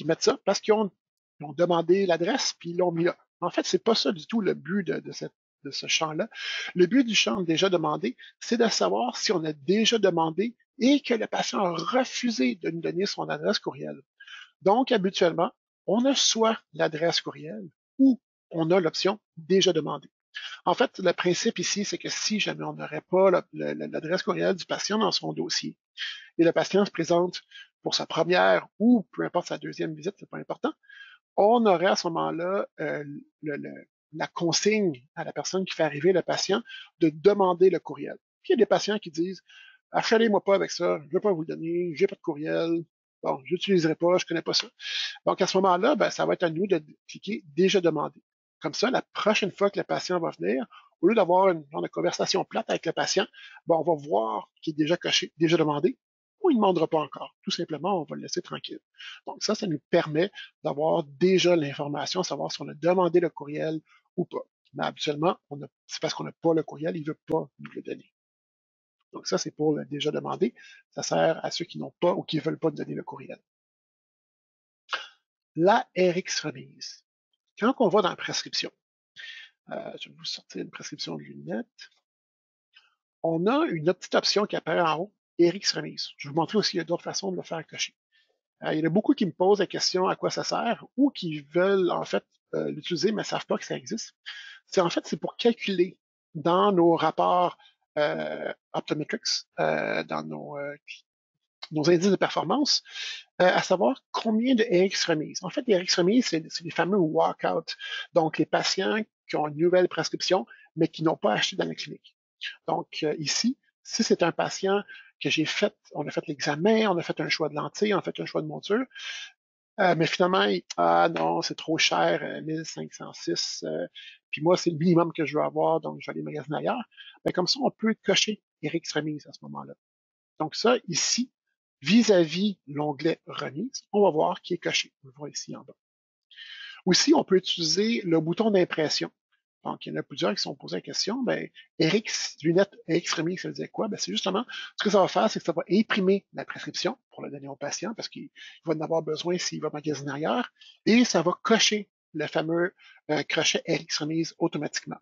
mettent ça parce ils ont demandé l'adresse, puis ils l'ont mis là. En fait, c'est pas ça du tout le but de ce champ-là. Le but du champ déjà demandé, c'est de savoir si on a déjà demandé et que le patient a refusé de nous donner son adresse courriel. Donc, habituellement, on a soit l'adresse courriel ou on a l'option déjà demandé. En fait, le principe ici, c'est que si jamais on n'aurait pas l'adresse courriel du patient dans son dossier et le patient se présente pour sa première ou peu importe sa deuxième visite, c'est pas important, on aurait à ce moment-là la consigne à la personne qui fait arriver le patient de demander le courriel. Puis il y a des patients qui disent achetez-moi pas avec ça, je ne vais pas vous le donner, j'ai pas de courriel, bon, j'utiliserai pas, je connais pas ça. Donc à ce moment-là, ben, ça va être à nous de cliquer déjà demandé. Comme ça, la prochaine fois que le patient va venir, au lieu d'avoir une genre de conversation plate avec le patient, ben, on va voir qu'il est déjà coché, déjà demandé, ou il ne demandera pas encore. Tout simplement, on va le laisser tranquille. Donc ça nous permet d'avoir déjà l'information, savoir si on a demandé le courriel ou pas. Mais habituellement, c'est parce qu'on n'a pas le courriel, il ne veut pas nous le donner. Donc ça, c'est pour le déjà demandé. Ça sert à ceux qui n'ont pas ou qui ne veulent pas donner le courriel. La RX remise. Quand on va dans la prescription, je vais vous sortir une prescription de lunettes, on a une petite option qui apparaît en haut, RX remise. Je vais vous montrer aussi, il y a d'autres façons de le faire cocher. Il y en a beaucoup qui me posent la question à quoi ça sert ou qui veulent en fait l'utiliser mais ne savent pas que ça existe. C'est pour calculer dans nos rapports optometrics, dans nos indices de performance, à savoir combien de RX remises. En fait, les RX remises, c'est les fameux walk-out. Donc, les patients qui ont une nouvelle prescription, mais qui n'ont pas acheté dans la clinique. Donc, ici, si c'est un patient que on a fait l'examen, on a fait un choix de lentilles, on a fait un choix de monture, mais finalement, ah non, c'est trop cher, 1506, puis moi, c'est le minimum que je veux avoir, donc je vais aller magasiner ailleurs. Mais comme ça, on peut cocher RX remise à ce moment-là. Donc ça, ici, vis-à-vis l'onglet remise, on va voir qui est coché. On le voit ici en bas. Aussi, on peut utiliser le bouton d'impression. Donc, il y en a plusieurs qui sont posés la question, ben, lunettes RX remise, ça veut dire quoi? Ben, c'est justement, ce que ça va faire, c'est que ça va imprimer la prescription pour la donner au patient parce qu'il va en avoir besoin s'il va magasiner ailleurs et ça va cocher le fameux crochet RX remise automatiquement.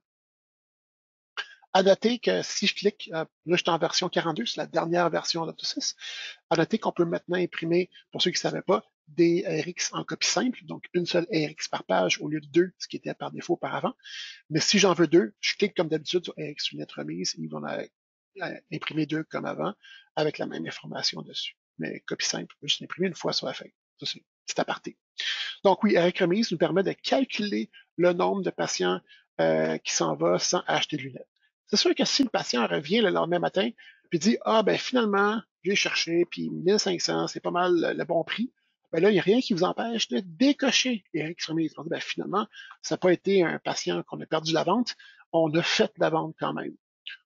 À noter que si je clique, là je suis en version 42, c'est la dernière version d'Opto6. À noter qu'on peut maintenant imprimer, pour ceux qui ne savaient pas, des RX en copie simple, donc une seule RX par page au lieu de deux, ce qui était par défaut auparavant. Mais si j'en veux deux, je clique comme d'habitude sur RX lunettes remise et ils vont imprimer deux comme avant, avec la même information dessus. Mais copie simple, juste imprimer une fois sur la feuille. Ça, c'est petit aparté. Donc oui, RX remise nous permet de calculer le nombre de patients qui s'en va sans acheter de lunettes. C'est sûr que si le patient revient le lendemain matin puis dit ah ben finalement j'ai cherché puis 1500 c'est pas mal le bon prix, ben là il n'y a rien qui vous empêche de décocher RX remise. Ben finalement ça n'a pas été un patient qu'on a perdu la vente, on a fait la vente quand même.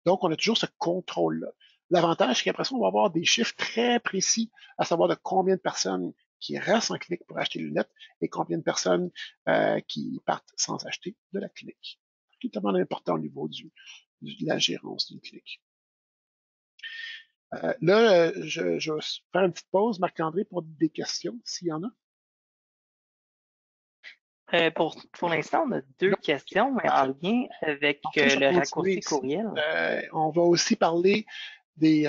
Donc on a toujours ce contrôle-là. L'avantage, c'est qu'après ça, on va avoir des chiffres très précis, à savoir de combien de personnes qui restent en clinique pour acheter des lunettes et combien de personnes qui partent sans acheter de la clinique. C'est tellement important au niveau de la gérance d'une clinique. Là, je vais faire une petite pause, Marc-André, pour des questions, s'il y en a. Pour l'instant, on a deux Non, questions, mais en parfait. lien avec Donc, là, je vais le continuer raccourci ici. courriel. On va aussi parler des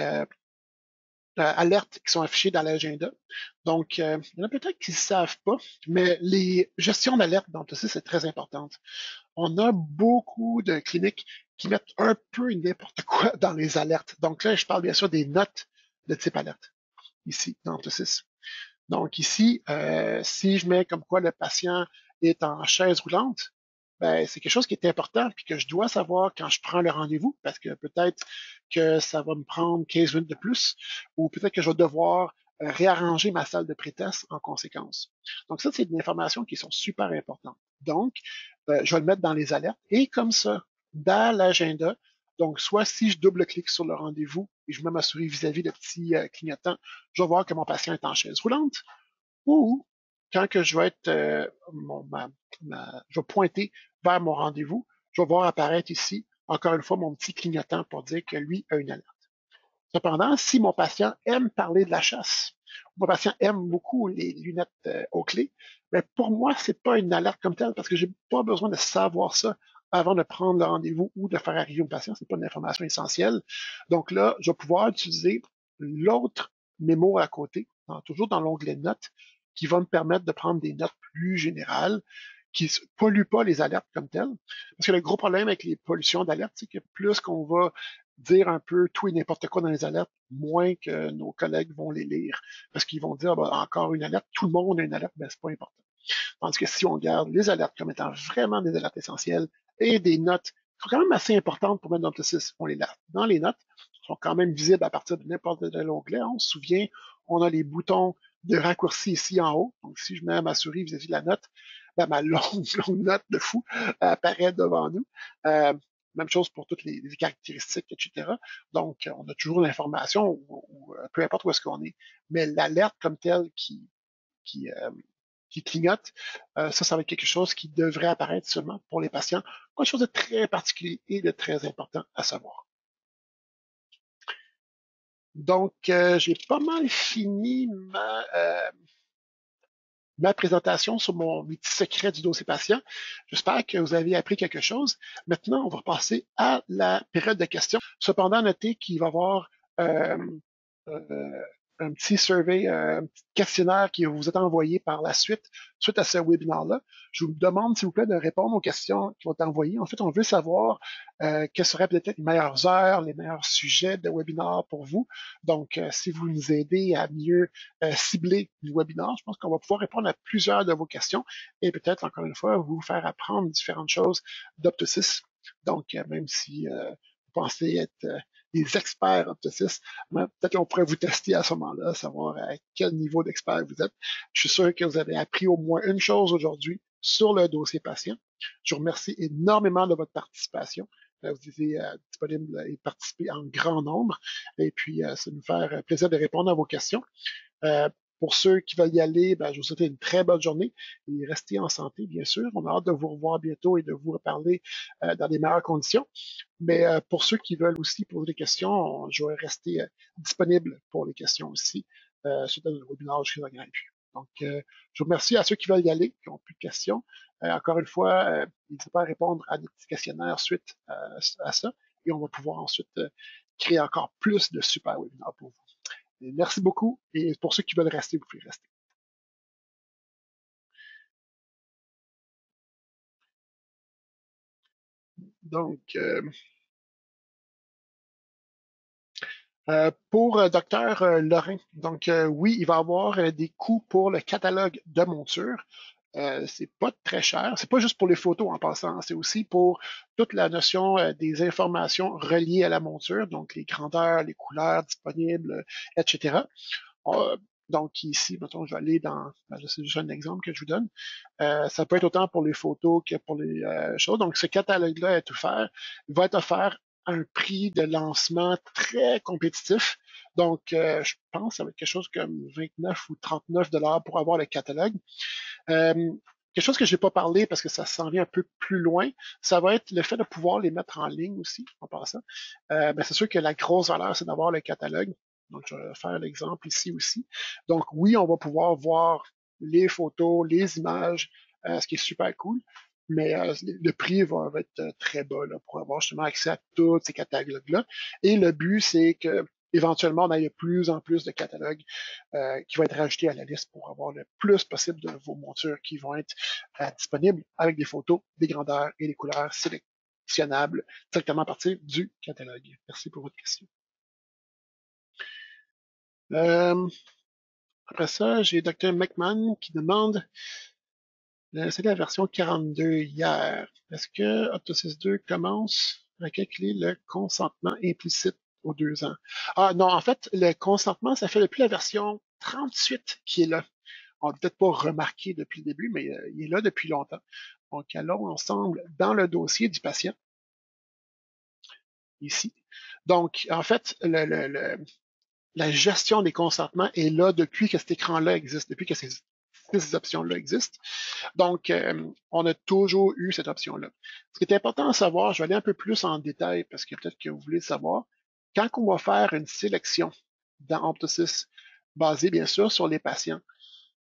alertes qui sont affichées dans l'agenda. Donc, il y en a peut-être qui ne savent pas, mais les gestions d'alertes dans tout ça, c'est très importante. On a beaucoup de cliniques qui mettent un peu n'importe quoi dans les alertes. Donc là, je parle bien sûr des notes de type alerte, ici, dans Auto6. Donc ici, si je mets comme quoi le patient est en chaise roulante, ben, c'est quelque chose qui est important puis que je dois savoir quand je prends le rendez-vous parce que peut-être que ça va me prendre 15 minutes de plus ou peut-être que je vais devoir réarranger ma salle de pré-test en conséquence. Donc ça, c'est des informations qui sont super importantes. Donc, je vais le mettre dans les alertes et comme ça, dans l'agenda, donc soit si je double-clique sur le rendez-vous et je mets ma souris vis-à-vis le petit clignotant, je vais voir que mon patient est en chaise roulante ou quand que je vais être je vais pointer vers mon rendez-vous, je vais voir apparaître ici, encore une fois, mon petit clignotant pour dire que lui a une alerte. Cependant, si mon patient aime parler de la chasse, mon patient aime beaucoup les lunettes aux clés, mais pour moi, c'est pas une alerte comme telle parce que j'ai pas besoin de savoir ça avant de prendre le rendez-vous ou de faire arriver au patient. C'est pas une information essentielle. Donc là, je vais pouvoir utiliser l'autre mémo à côté, toujours dans l'onglet notes, qui va me permettre de prendre des notes plus générales qui ne polluent pas les alertes comme telles. Parce que le gros problème avec les pollutions d'alerte, c'est que plus qu'on va dire un peu tout et n'importe quoi dans les alertes, moins que nos collègues vont les lire. Parce qu'ils vont dire, bah, encore une alerte, tout le monde a une alerte, ben c'est pas important. Tandis que si on garde les alertes comme étant vraiment des alertes essentielles et des notes qui sont quand même assez importantes pour mettre dans OptoSys, on les laisse dans les notes, sont quand même visibles à partir de n'importe quel onglet. On se souvient, on a les boutons de raccourci ici en haut. Donc, si je mets ma souris vis-à-vis de la note, ben, ma longue note de fou apparaît devant nous. Même chose pour toutes les caractéristiques, etc. Donc, on a toujours l'information, peu importe où est-ce qu'on est. Mais l'alerte comme telle qui, euh, qui clignote, ça va être quelque chose qui devrait apparaître seulement pour les patients. Quelque chose de très particulier et de très important à savoir. Donc, j'ai pas mal fini ma présentation sur mes petits secrets du dossier patient. J'espère que vous avez appris quelque chose. Maintenant, on va passer à la période de questions. Cependant, notez qu'il va y avoir euh, euh, un petit survey, un petit questionnaire qui vous est envoyé par la suite à ce webinaire-là. Je vous demande, s'il vous plaît, de répondre aux questions qui vont être envoyées. En fait, on veut savoir quelles seraient peut-être les meilleures heures, les meilleurs sujets de webinaire pour vous. Donc, si vous nous aidez à mieux cibler le webinaire, je pense qu'on va pouvoir répondre à plusieurs de vos questions et peut-être, encore une fois, vous faire apprendre différentes choses d'Opto6. Donc, même si vous pensez être des experts OptoSys, peut-être qu'on pourrait vous tester à ce moment-là, savoir à quel niveau d'expert vous êtes. Je suis sûr que vous avez appris au moins une chose aujourd'hui sur le dossier patient. Je vous remercie énormément de votre participation. Vous étiez disponible et participer en grand nombre. Et puis, ça nous fait plaisir de répondre à vos questions. Pour ceux qui veulent y aller, ben, je vous souhaite une très bonne journée et restez en santé, bien sûr. On a hâte de vous revoir bientôt et de vous reparler dans des meilleures conditions. Mais pour ceux qui veulent aussi poser des questions, je vais rester disponible pour les questions aussi suite à notre webinaire jusqu'à la grève. Donc, je vous remercie à ceux qui veulent y aller, qui n'ont plus de questions. Encore une fois, n'hésitez pas à répondre à des petits questionnaires suite à ça et on va pouvoir ensuite créer encore plus de super webinaires pour vous. Et merci beaucoup et pour ceux qui veulent rester, vous pouvez rester. Donc, pour Dr Lorrain, donc oui, il va y avoir des coûts pour le catalogue de monture. C'est pas très cher. C'est pas juste pour les photos en passant, c'est aussi pour toute la notion des informations reliées à la monture, donc les grandeurs, les couleurs disponibles, etc. Donc ici, mettons, je vais aller dans, c'est juste un exemple que je vous donne. Ça peut être autant pour les photos que pour les choses. Donc ce catalogue-là est offert, va être offert à un prix de lancement très compétitif. Donc je pense que ça va être quelque chose comme 29 ou 39 $ pour avoir le catalogue. Quelque chose que je n'ai pas parlé parce que ça s'en vient un peu plus loin, ça va être le fait de pouvoir les mettre en ligne aussi, en passant. Ben, c'est sûr que la grosse valeur, c'est d'avoir le catalogue. Donc, je vais faire l'exemple ici aussi. Donc, oui, on va pouvoir voir les photos, les images, ce qui est super cool, mais le prix va être très bas là, pour avoir justement accès à tous ces catalogues-là. Et le but, c'est que éventuellement, on ait de plus en plus de catalogues qui vont être rajoutés à la liste pour avoir le plus possible de vos montures qui vont être disponibles avec des photos, des grandeurs et des couleurs sélectionnables directement à partir du catalogue. Merci pour votre question. Après ça, j'ai Dr. McMahon qui demande, c'est la version 42 hier. Est-ce que OptoSys 2 commence à calculer le consentement implicite aux 2 ans? Ah non, en fait, le consentement, ça fait depuis la version 38 qui est là. On n'a peut-être pas remarqué depuis le début, mais il est là depuis longtemps. Donc, allons ensemble dans le dossier du patient, ici. Donc, en fait, la gestion des consentements est là depuis que cet écran-là existe, depuis que ces options-là existent. Donc, on a toujours eu cette option-là. Ce qui est important à savoir, je vais aller un peu plus en détail parce que peut-être que vous voulez savoir, quand on va faire une sélection dans OptoSys, basée bien sûr sur les patients,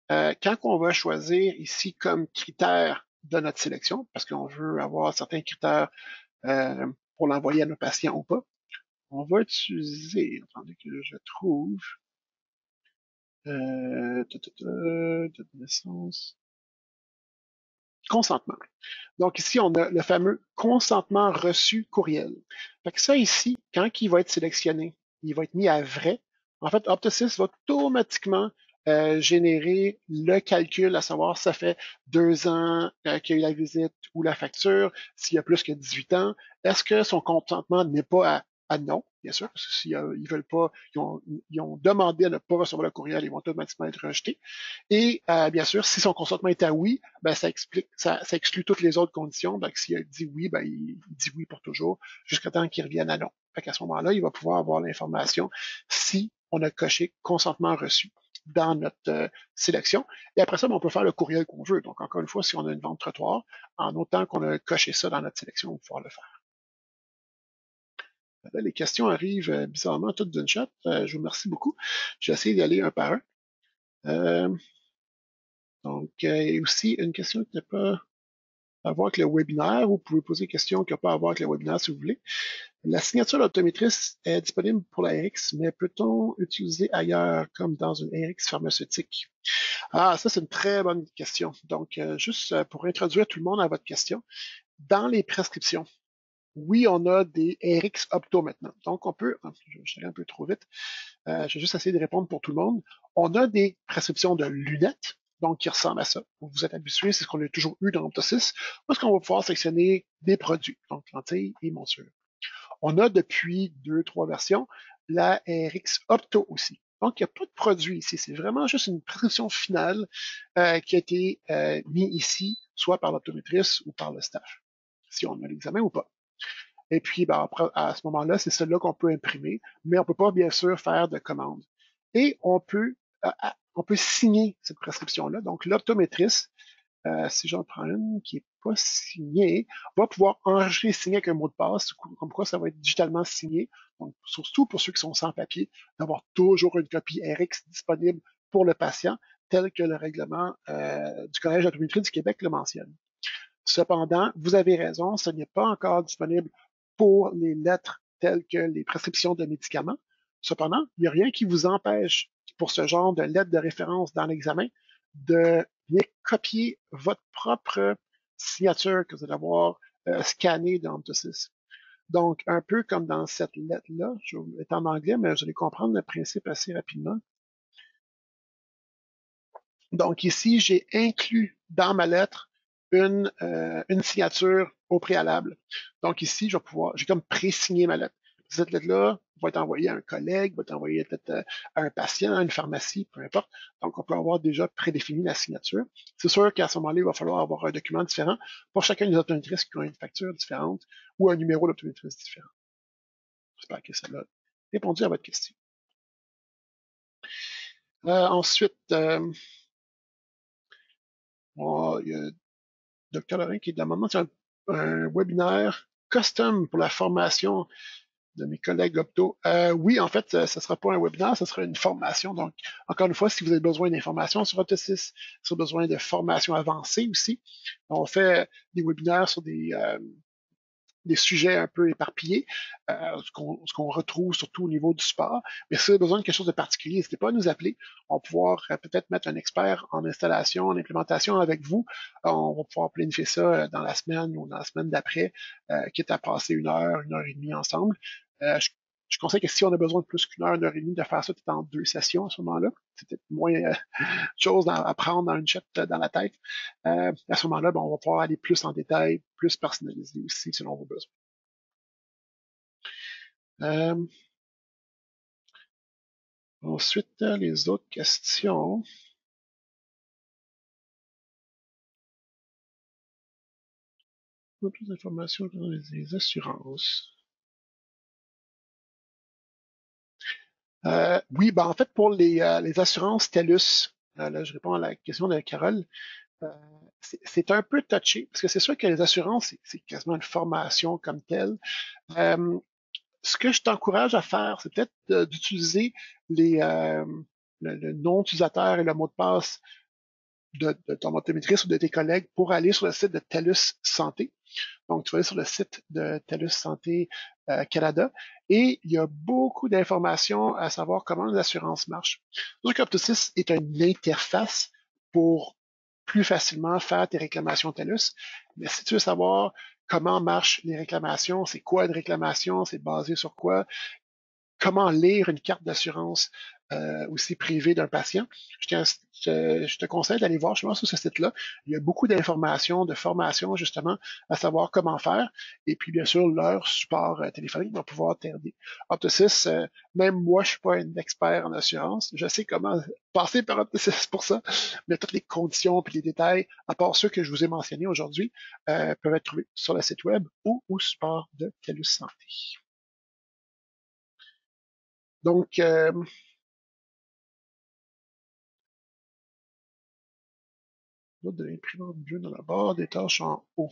quand on va choisir ici comme critère de notre sélection, parce qu'on veut avoir certains critères pour l'envoyer à nos patients ou pas, on va utiliser, attendez que je trouve, date de naissance, consentement. Donc ici, on a le fameux consentement reçu courriel. Fait que ça ici, quand il va être sélectionné, il va être mis à vrai. En fait, OptoSys va automatiquement générer le calcul, à savoir si ça fait 2 ans qu'il y a eu la visite ou la facture, s'il y a plus que 18 ans, est-ce que son consentement n'est pas à non, bien sûr, parce que s'ils veulent pas, ils ont demandé à ne pas recevoir le courriel, ils vont automatiquement être rejetés. Et bien sûr, si son consentement est à oui, ben ça exclut toutes les autres conditions. Donc, s'il a dit oui, ben il dit oui pour toujours, jusqu'à temps qu'il revienne à non. Fait qu'à ce moment-là, il va pouvoir avoir l'information si on a coché consentement reçu dans notre sélection. Et après ça, ben, on peut faire le courriel qu'on veut. Donc, encore une fois, si on a une vente trottoir, en autant qu'on a coché ça dans notre sélection, on va pouvoir le faire. Là, les questions arrivent bizarrement toutes d'une shot. Je vous remercie beaucoup. J'ai essayé d'y aller un par un. Donc, il y a aussi une question qui n'a pas à voir avec le webinaire. Vous pouvez poser une question qui n'a pas à voir avec le webinaire si vous voulez. La signature d'optométriste est disponible pour la RX, mais peut-on utiliser ailleurs, comme dans une RX pharmaceutique? Ah, ça, c'est une très bonne question. Donc, juste pour introduire tout le monde à votre question, dans les prescriptions, oui, on a des RX Opto maintenant. Donc, on peut, je vais aller un peu trop vite, je vais juste essayer de répondre pour tout le monde. On a des prescriptions de lunettes, donc qui ressemblent à ça. Vous êtes habitués, c'est ce qu'on a toujours eu dans Opto6, parce qu'on va pouvoir sélectionner des produits, donc lentilles et montures. On a depuis 2-3 versions la RX Opto aussi. Donc, il n'y a pas de produit ici. C'est vraiment juste une prescription finale qui a été mise ici, soit par l'optométriste ou par le staff, si on a l'examen ou pas. Et puis, ben, après, à ce moment-là, c'est celle-là qu'on peut imprimer, mais on peut pas, bien sûr, faire de commande. Et on peut signer cette prescription-là. Donc, l'optométriste, si j'en prends une qui est pas signée, va pouvoir enregistrer et signer avec un mot de passe, comme quoi ça va être digitalement signé. Donc, surtout pour ceux qui sont sans papier, d'avoir toujours une copie RX disponible pour le patient, tel que le règlement du Collège d'optométrie du Québec le mentionne. Cependant, vous avez raison, ce n'est pas encore disponible pour les lettres telles que les prescriptions de médicaments. Cependant, il n'y a rien qui vous empêche, pour ce genre de lettre de référence dans l'examen, de venir copier votre propre signature que vous allez avoir scannée dans Opto6. Donc, un peu comme dans cette lettre-là, je vais être en anglais, mais vous allez comprendre le principe assez rapidement. Donc, ici, j'ai inclus dans ma lettre une signature au préalable. Donc ici, j'ai comme pré-signé ma lettre. Cette lettre-là va être envoyée à un collègue, va être envoyée peut-être à un patient, à une pharmacie, peu importe. Donc, on peut avoir déjà prédéfini la signature. C'est sûr qu'à ce moment-là, il va falloir avoir un document différent pour chacun des optométristes qui ont une facture différente ou un numéro d'optométriste différent. J'espère que ça a répondu à votre question. Ensuite, il y a Dr. Lorrain qui demande si un webinaire custom pour la formation de mes collègues opto. Oui, en fait, ce ne sera pas un webinaire, ce sera une formation. Donc, encore une fois, si vous avez besoin d'informations sur Opto6, si vous avez besoin de formation avancée aussi, on fait des webinaires sur des sujets un peu éparpillés, ce qu'on retrouve surtout au niveau du sport. Mais si vous avez besoin de quelque chose de particulier, n'hésitez pas à nous appeler. On va pouvoir peut-être mettre un expert en installation, en implémentation avec vous. On va pouvoir planifier ça dans la semaine ou dans la semaine d'après, quitte à passer 1 heure et demie ensemble. Je conseille que si on a besoin de plus qu'1 heure et demie, de faire ça peut-être en 2 sessions à ce moment-là. C'est peut-être moins chose à prendre dans une shot dans la tête. À ce moment-là, on va pouvoir aller plus en détail, plus personnalisé aussi selon vos besoins. Ensuite, les autres questions. Plus d'informations sur les assurances. Oui, en fait, pour les assurances TELUS, là, je réponds à la question de Carole. C'est un peu touché, parce que c'est sûr que les assurances, c'est quasiment une formation comme telle. Ce que je t'encourage à faire, c'est peut-être d'utiliser le nom utilisateur et le mot de passe de ton optométriste ou de tes collègues pour aller sur le site de TELUS Santé. Donc, tu vas aller sur le site de TELUS Santé Canada et il y a beaucoup d'informations à savoir comment les assurances marchent. Donc, Opto6 est une interface pour plus facilement faire tes réclamations TELUS. Mais si tu veux savoir comment marchent les réclamations, c'est quoi une réclamation, c'est basé sur quoi, comment lire une carte d'assurance aussi privée d'un patient. Je te conseille d'aller voir justement sur ce site-là. Il y a beaucoup d'informations, de formations justement à savoir comment faire. Et puis bien sûr, leur support téléphonique va pouvoir t'aider. Optosis, même moi, je suis pas un expert en assurance. Je sais comment passer par Optosis pour ça, mais toutes les conditions et les détails, à part ceux que je vous ai mentionnés aujourd'hui, peuvent être trouvés sur le site web ou au support de TELUS Santé. Donc, de l'imprimante bleue dans la barre des tâches en haut.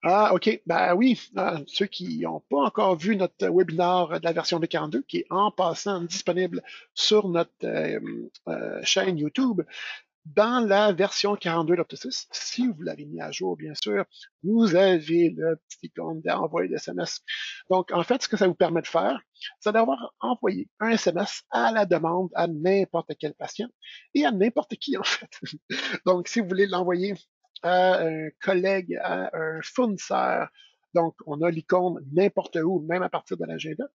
Ah, OK. Ben oui, ceux qui n'ont pas encore vu notre webinaire de la version V42, qui est en passant disponible sur notre chaîne YouTube, dans la version 42 d'Optosis, si vous l'avez mis à jour, bien sûr, vous avez le petit icône d'envoi de SMS. Donc, en fait, ce que ça vous permet de faire, c'est d'avoir envoyé un SMS à la demande à n'importe quel patient et à n'importe qui, en fait. Donc, si vous voulez l'envoyer à un collègue, à un fournisseur, donc on a l'icône n'importe où, même à partir de l'agenda.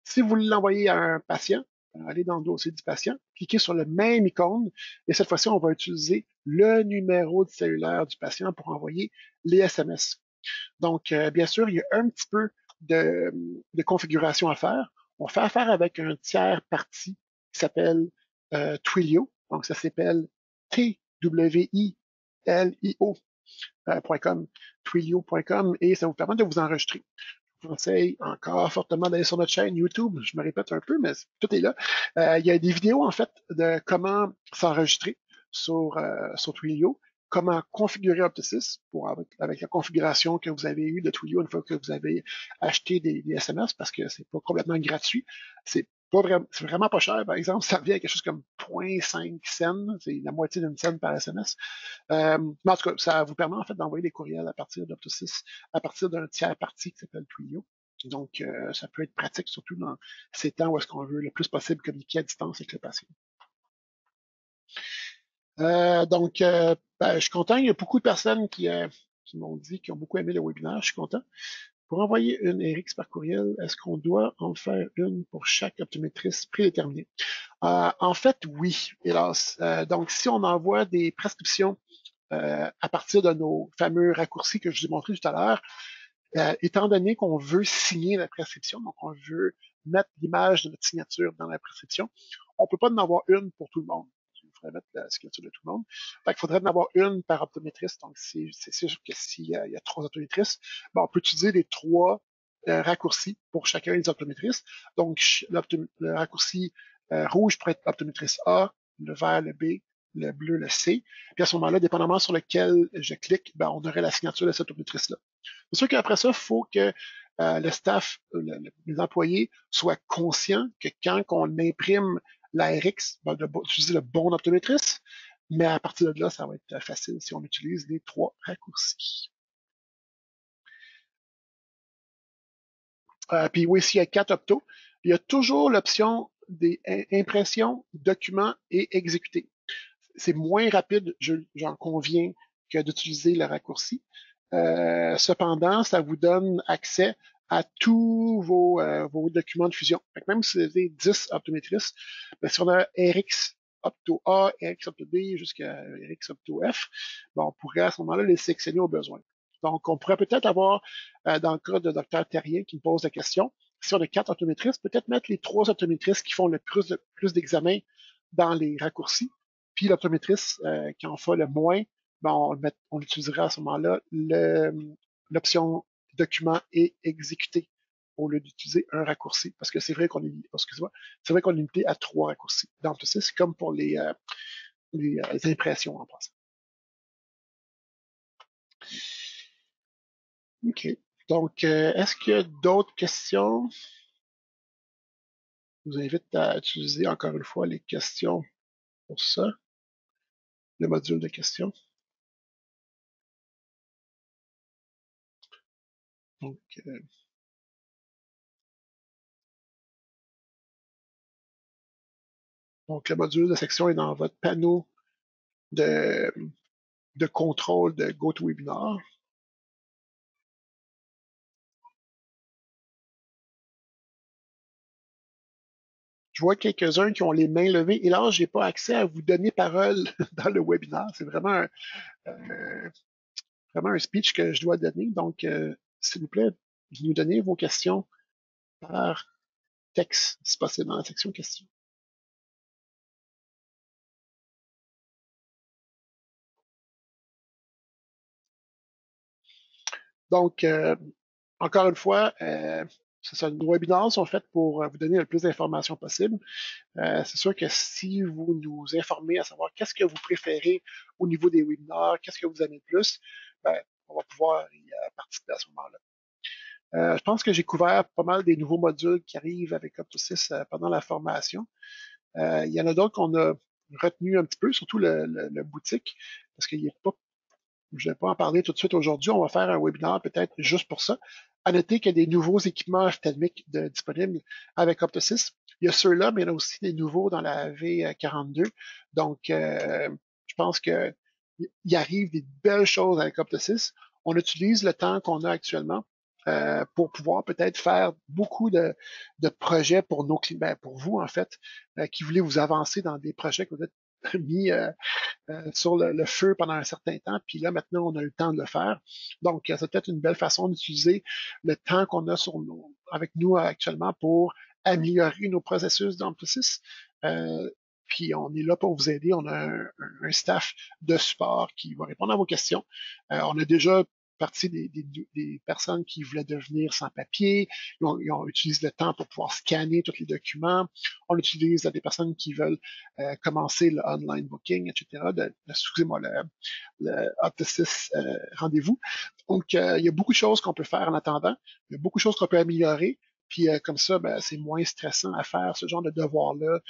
Si vous l'envoyez à un patient, allez dans le dossier du patient, cliquez sur le même icône, et cette fois-ci, on va utiliser le numéro de cellulaire du patient pour envoyer les SMS. Donc, bien sûr, il y a un petit peu de configuration à faire. On fait affaire avec un tiers parti qui s'appelle Twilio. Donc, ça s'appelle twilio.com, twilio.com, et ça vous permet de vous enregistrer. Je vous conseille encore fortement d'aller sur notre chaîne YouTube. Je me répète un peu, mais tout est là. Il y a des vidéos, en fait, de comment s'enregistrer sur Twilio, comment configurer Optosis avec la configuration que vous avez eue de Twilio une fois que vous avez acheté des SMS, parce que c'est pas complètement gratuit. C'est vraiment pas cher, par exemple. Ça revient à quelque chose comme 0,5 cents. C'est la moitié d'une scène par SMS. Mais en tout cas, ça vous permet en fait d'envoyer des courriels à partir d'Optosis, à partir d'un tiers parti qui s'appelle Twilio. Donc, ça peut être pratique, surtout dans ces temps où est-ce qu'on veut le plus possible communiquer à distance avec le patient. Je suis content. Il y a beaucoup de personnes qui m'ont dit qu'ils ont beaucoup aimé le webinaire. Je suis content. Pour envoyer une RX par courriel, est-ce qu'on doit en faire une pour chaque optométriste prédéterminée? En fait, oui, hélas. Donc, si on envoie des prescriptions à partir de nos fameux raccourcis que je vous ai montrés tout à l'heure, étant donné qu'on veut signer la prescription, donc on veut mettre l'image de notre signature dans la prescription, on ne peut pas en avoir une pour tout le monde. Il faudrait mettre la signature de tout le monde. Fait qu'il faudrait en avoir une par optométriste. Donc, c'est sûr que s'il y a 3 optométristes, ben, on peut utiliser les 3 raccourcis pour chacun des optométristes. Donc, le raccourci rouge pourrait être l'optométriste A, le vert, le B, le bleu, le C. Puis à ce moment-là, dépendamment sur lequel je clique, ben, on aurait la signature de cette optométriste-là. C'est sûr qu'après ça, il faut que le staff, les employés soient conscients que quand on imprime la RX, ben, d'utiliser le bon optométriste, mais à partir de là, ça va être facile si on utilise les 3 raccourcis. Puis oui, s'il y a 4 optos, il y a toujours l'option des impressions, documents et exécuter. C'est moins rapide, j'en conviens, que d'utiliser le raccourci. Cependant, ça vous donne accès à tous vos documents de fusion. Même si vous avez 10 optométristes, ben, si on a RX Opto A, RX Opto B jusqu'à RX Opto F, ben, on pourrait à ce moment-là les sélectionner au besoin. Donc, on pourrait peut-être avoir, dans le cas de Dr Terrien qui me pose la question, si on a 4 optométristes, peut-être mettre les 3 optométristes qui font le plus d'examens dans les raccourcis, puis l'optométriste qui en fait le moins, ben, on utilisera à ce moment-là l'option document et exécuter au lieu d'utiliser un raccourci. Parce que c'est vrai qu'on est, excuse-moi, c'est vrai qu'on est limité à 3 raccourcis dans Optosis, comme pour les impressions en passant. OK. Donc, est-ce qu'il y a d'autres questions? Je vous invite à utiliser encore une fois les questions pour ça, le module de questions. Donc, le module de section est dans votre panneau de contrôle de GoToWebinar. Je vois quelques-uns qui ont les mains levées et là, j'ai pas accès à vous donner parole dans le webinaire. C'est vraiment un speech que je dois donner. Donc, s'il vous plaît, vous nous donnez vos questions par texte, si possible, dans la section questions. Donc, encore une fois, c'est ça, nos webinaires sont faits pour vous donner le plus d'informations possible. C'est sûr que si vous nous informez à savoir qu'est-ce que vous préférez au niveau des webinaires, qu'est-ce que vous aimez le plus, ben, on va pouvoir y participer à ce moment-là. Je pense que j'ai couvert pas mal des nouveaux modules qui arrivent avec Opto6 pendant la formation. Il y en a d'autres qu'on a retenu un petit peu, surtout le boutique, parce qu'il n'est pas je ne vais pas en parler tout de suite aujourd'hui. On va faire un webinaire peut-être juste pour ça. À noter qu'il y a des nouveaux équipements ophtalmiques disponibles avec Opto6. Il y a ceux-là, mais il y en a aussi des nouveaux dans la V42. Donc, je pense qu'il arrive des belles choses avec Opto6. On utilise le temps qu'on a actuellement pour pouvoir peut-être faire beaucoup de projets pour nos clients, ben, pour vous en fait, qui voulez vous avancer dans des projets que vous êtes mis sur le feu pendant un certain temps, puis là, maintenant, on a le temps de le faire. Donc, c'est peut-être une belle façon d'utiliser le temps qu'on a avec nous actuellement pour améliorer nos processus d'Amplus6. Puis on est là pour vous aider. On a un staff de support qui va répondre à vos questions. On a déjà partie des personnes qui voulaient devenir sans papier. Ils utilisent le temps pour pouvoir scanner tous les documents. On utilise des personnes qui veulent commencer le online booking, etc. Excusez-moi, le up to 6 rendez-vous. Donc, il y a beaucoup de choses qu'on peut faire en attendant. Il y a beaucoup de choses qu'on peut améliorer. Puis comme ça, ben, c'est moins stressant à faire ce genre de devoir-là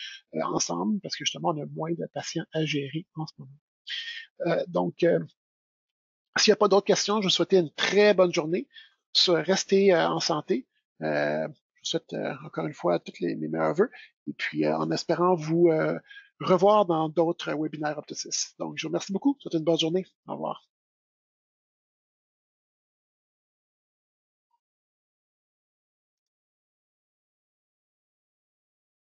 ensemble parce que justement, on a moins de patients à gérer en ce moment. Donc, s'il n'y a pas d'autres questions, je vous souhaite une très bonne journée. Restez en santé. Je vous souhaite encore une fois tous mes meilleurs vœux. Et puis, en espérant vous revoir dans d'autres webinaires Opto6. Donc, je vous remercie beaucoup. Je vous souhaite une bonne journée. Au revoir.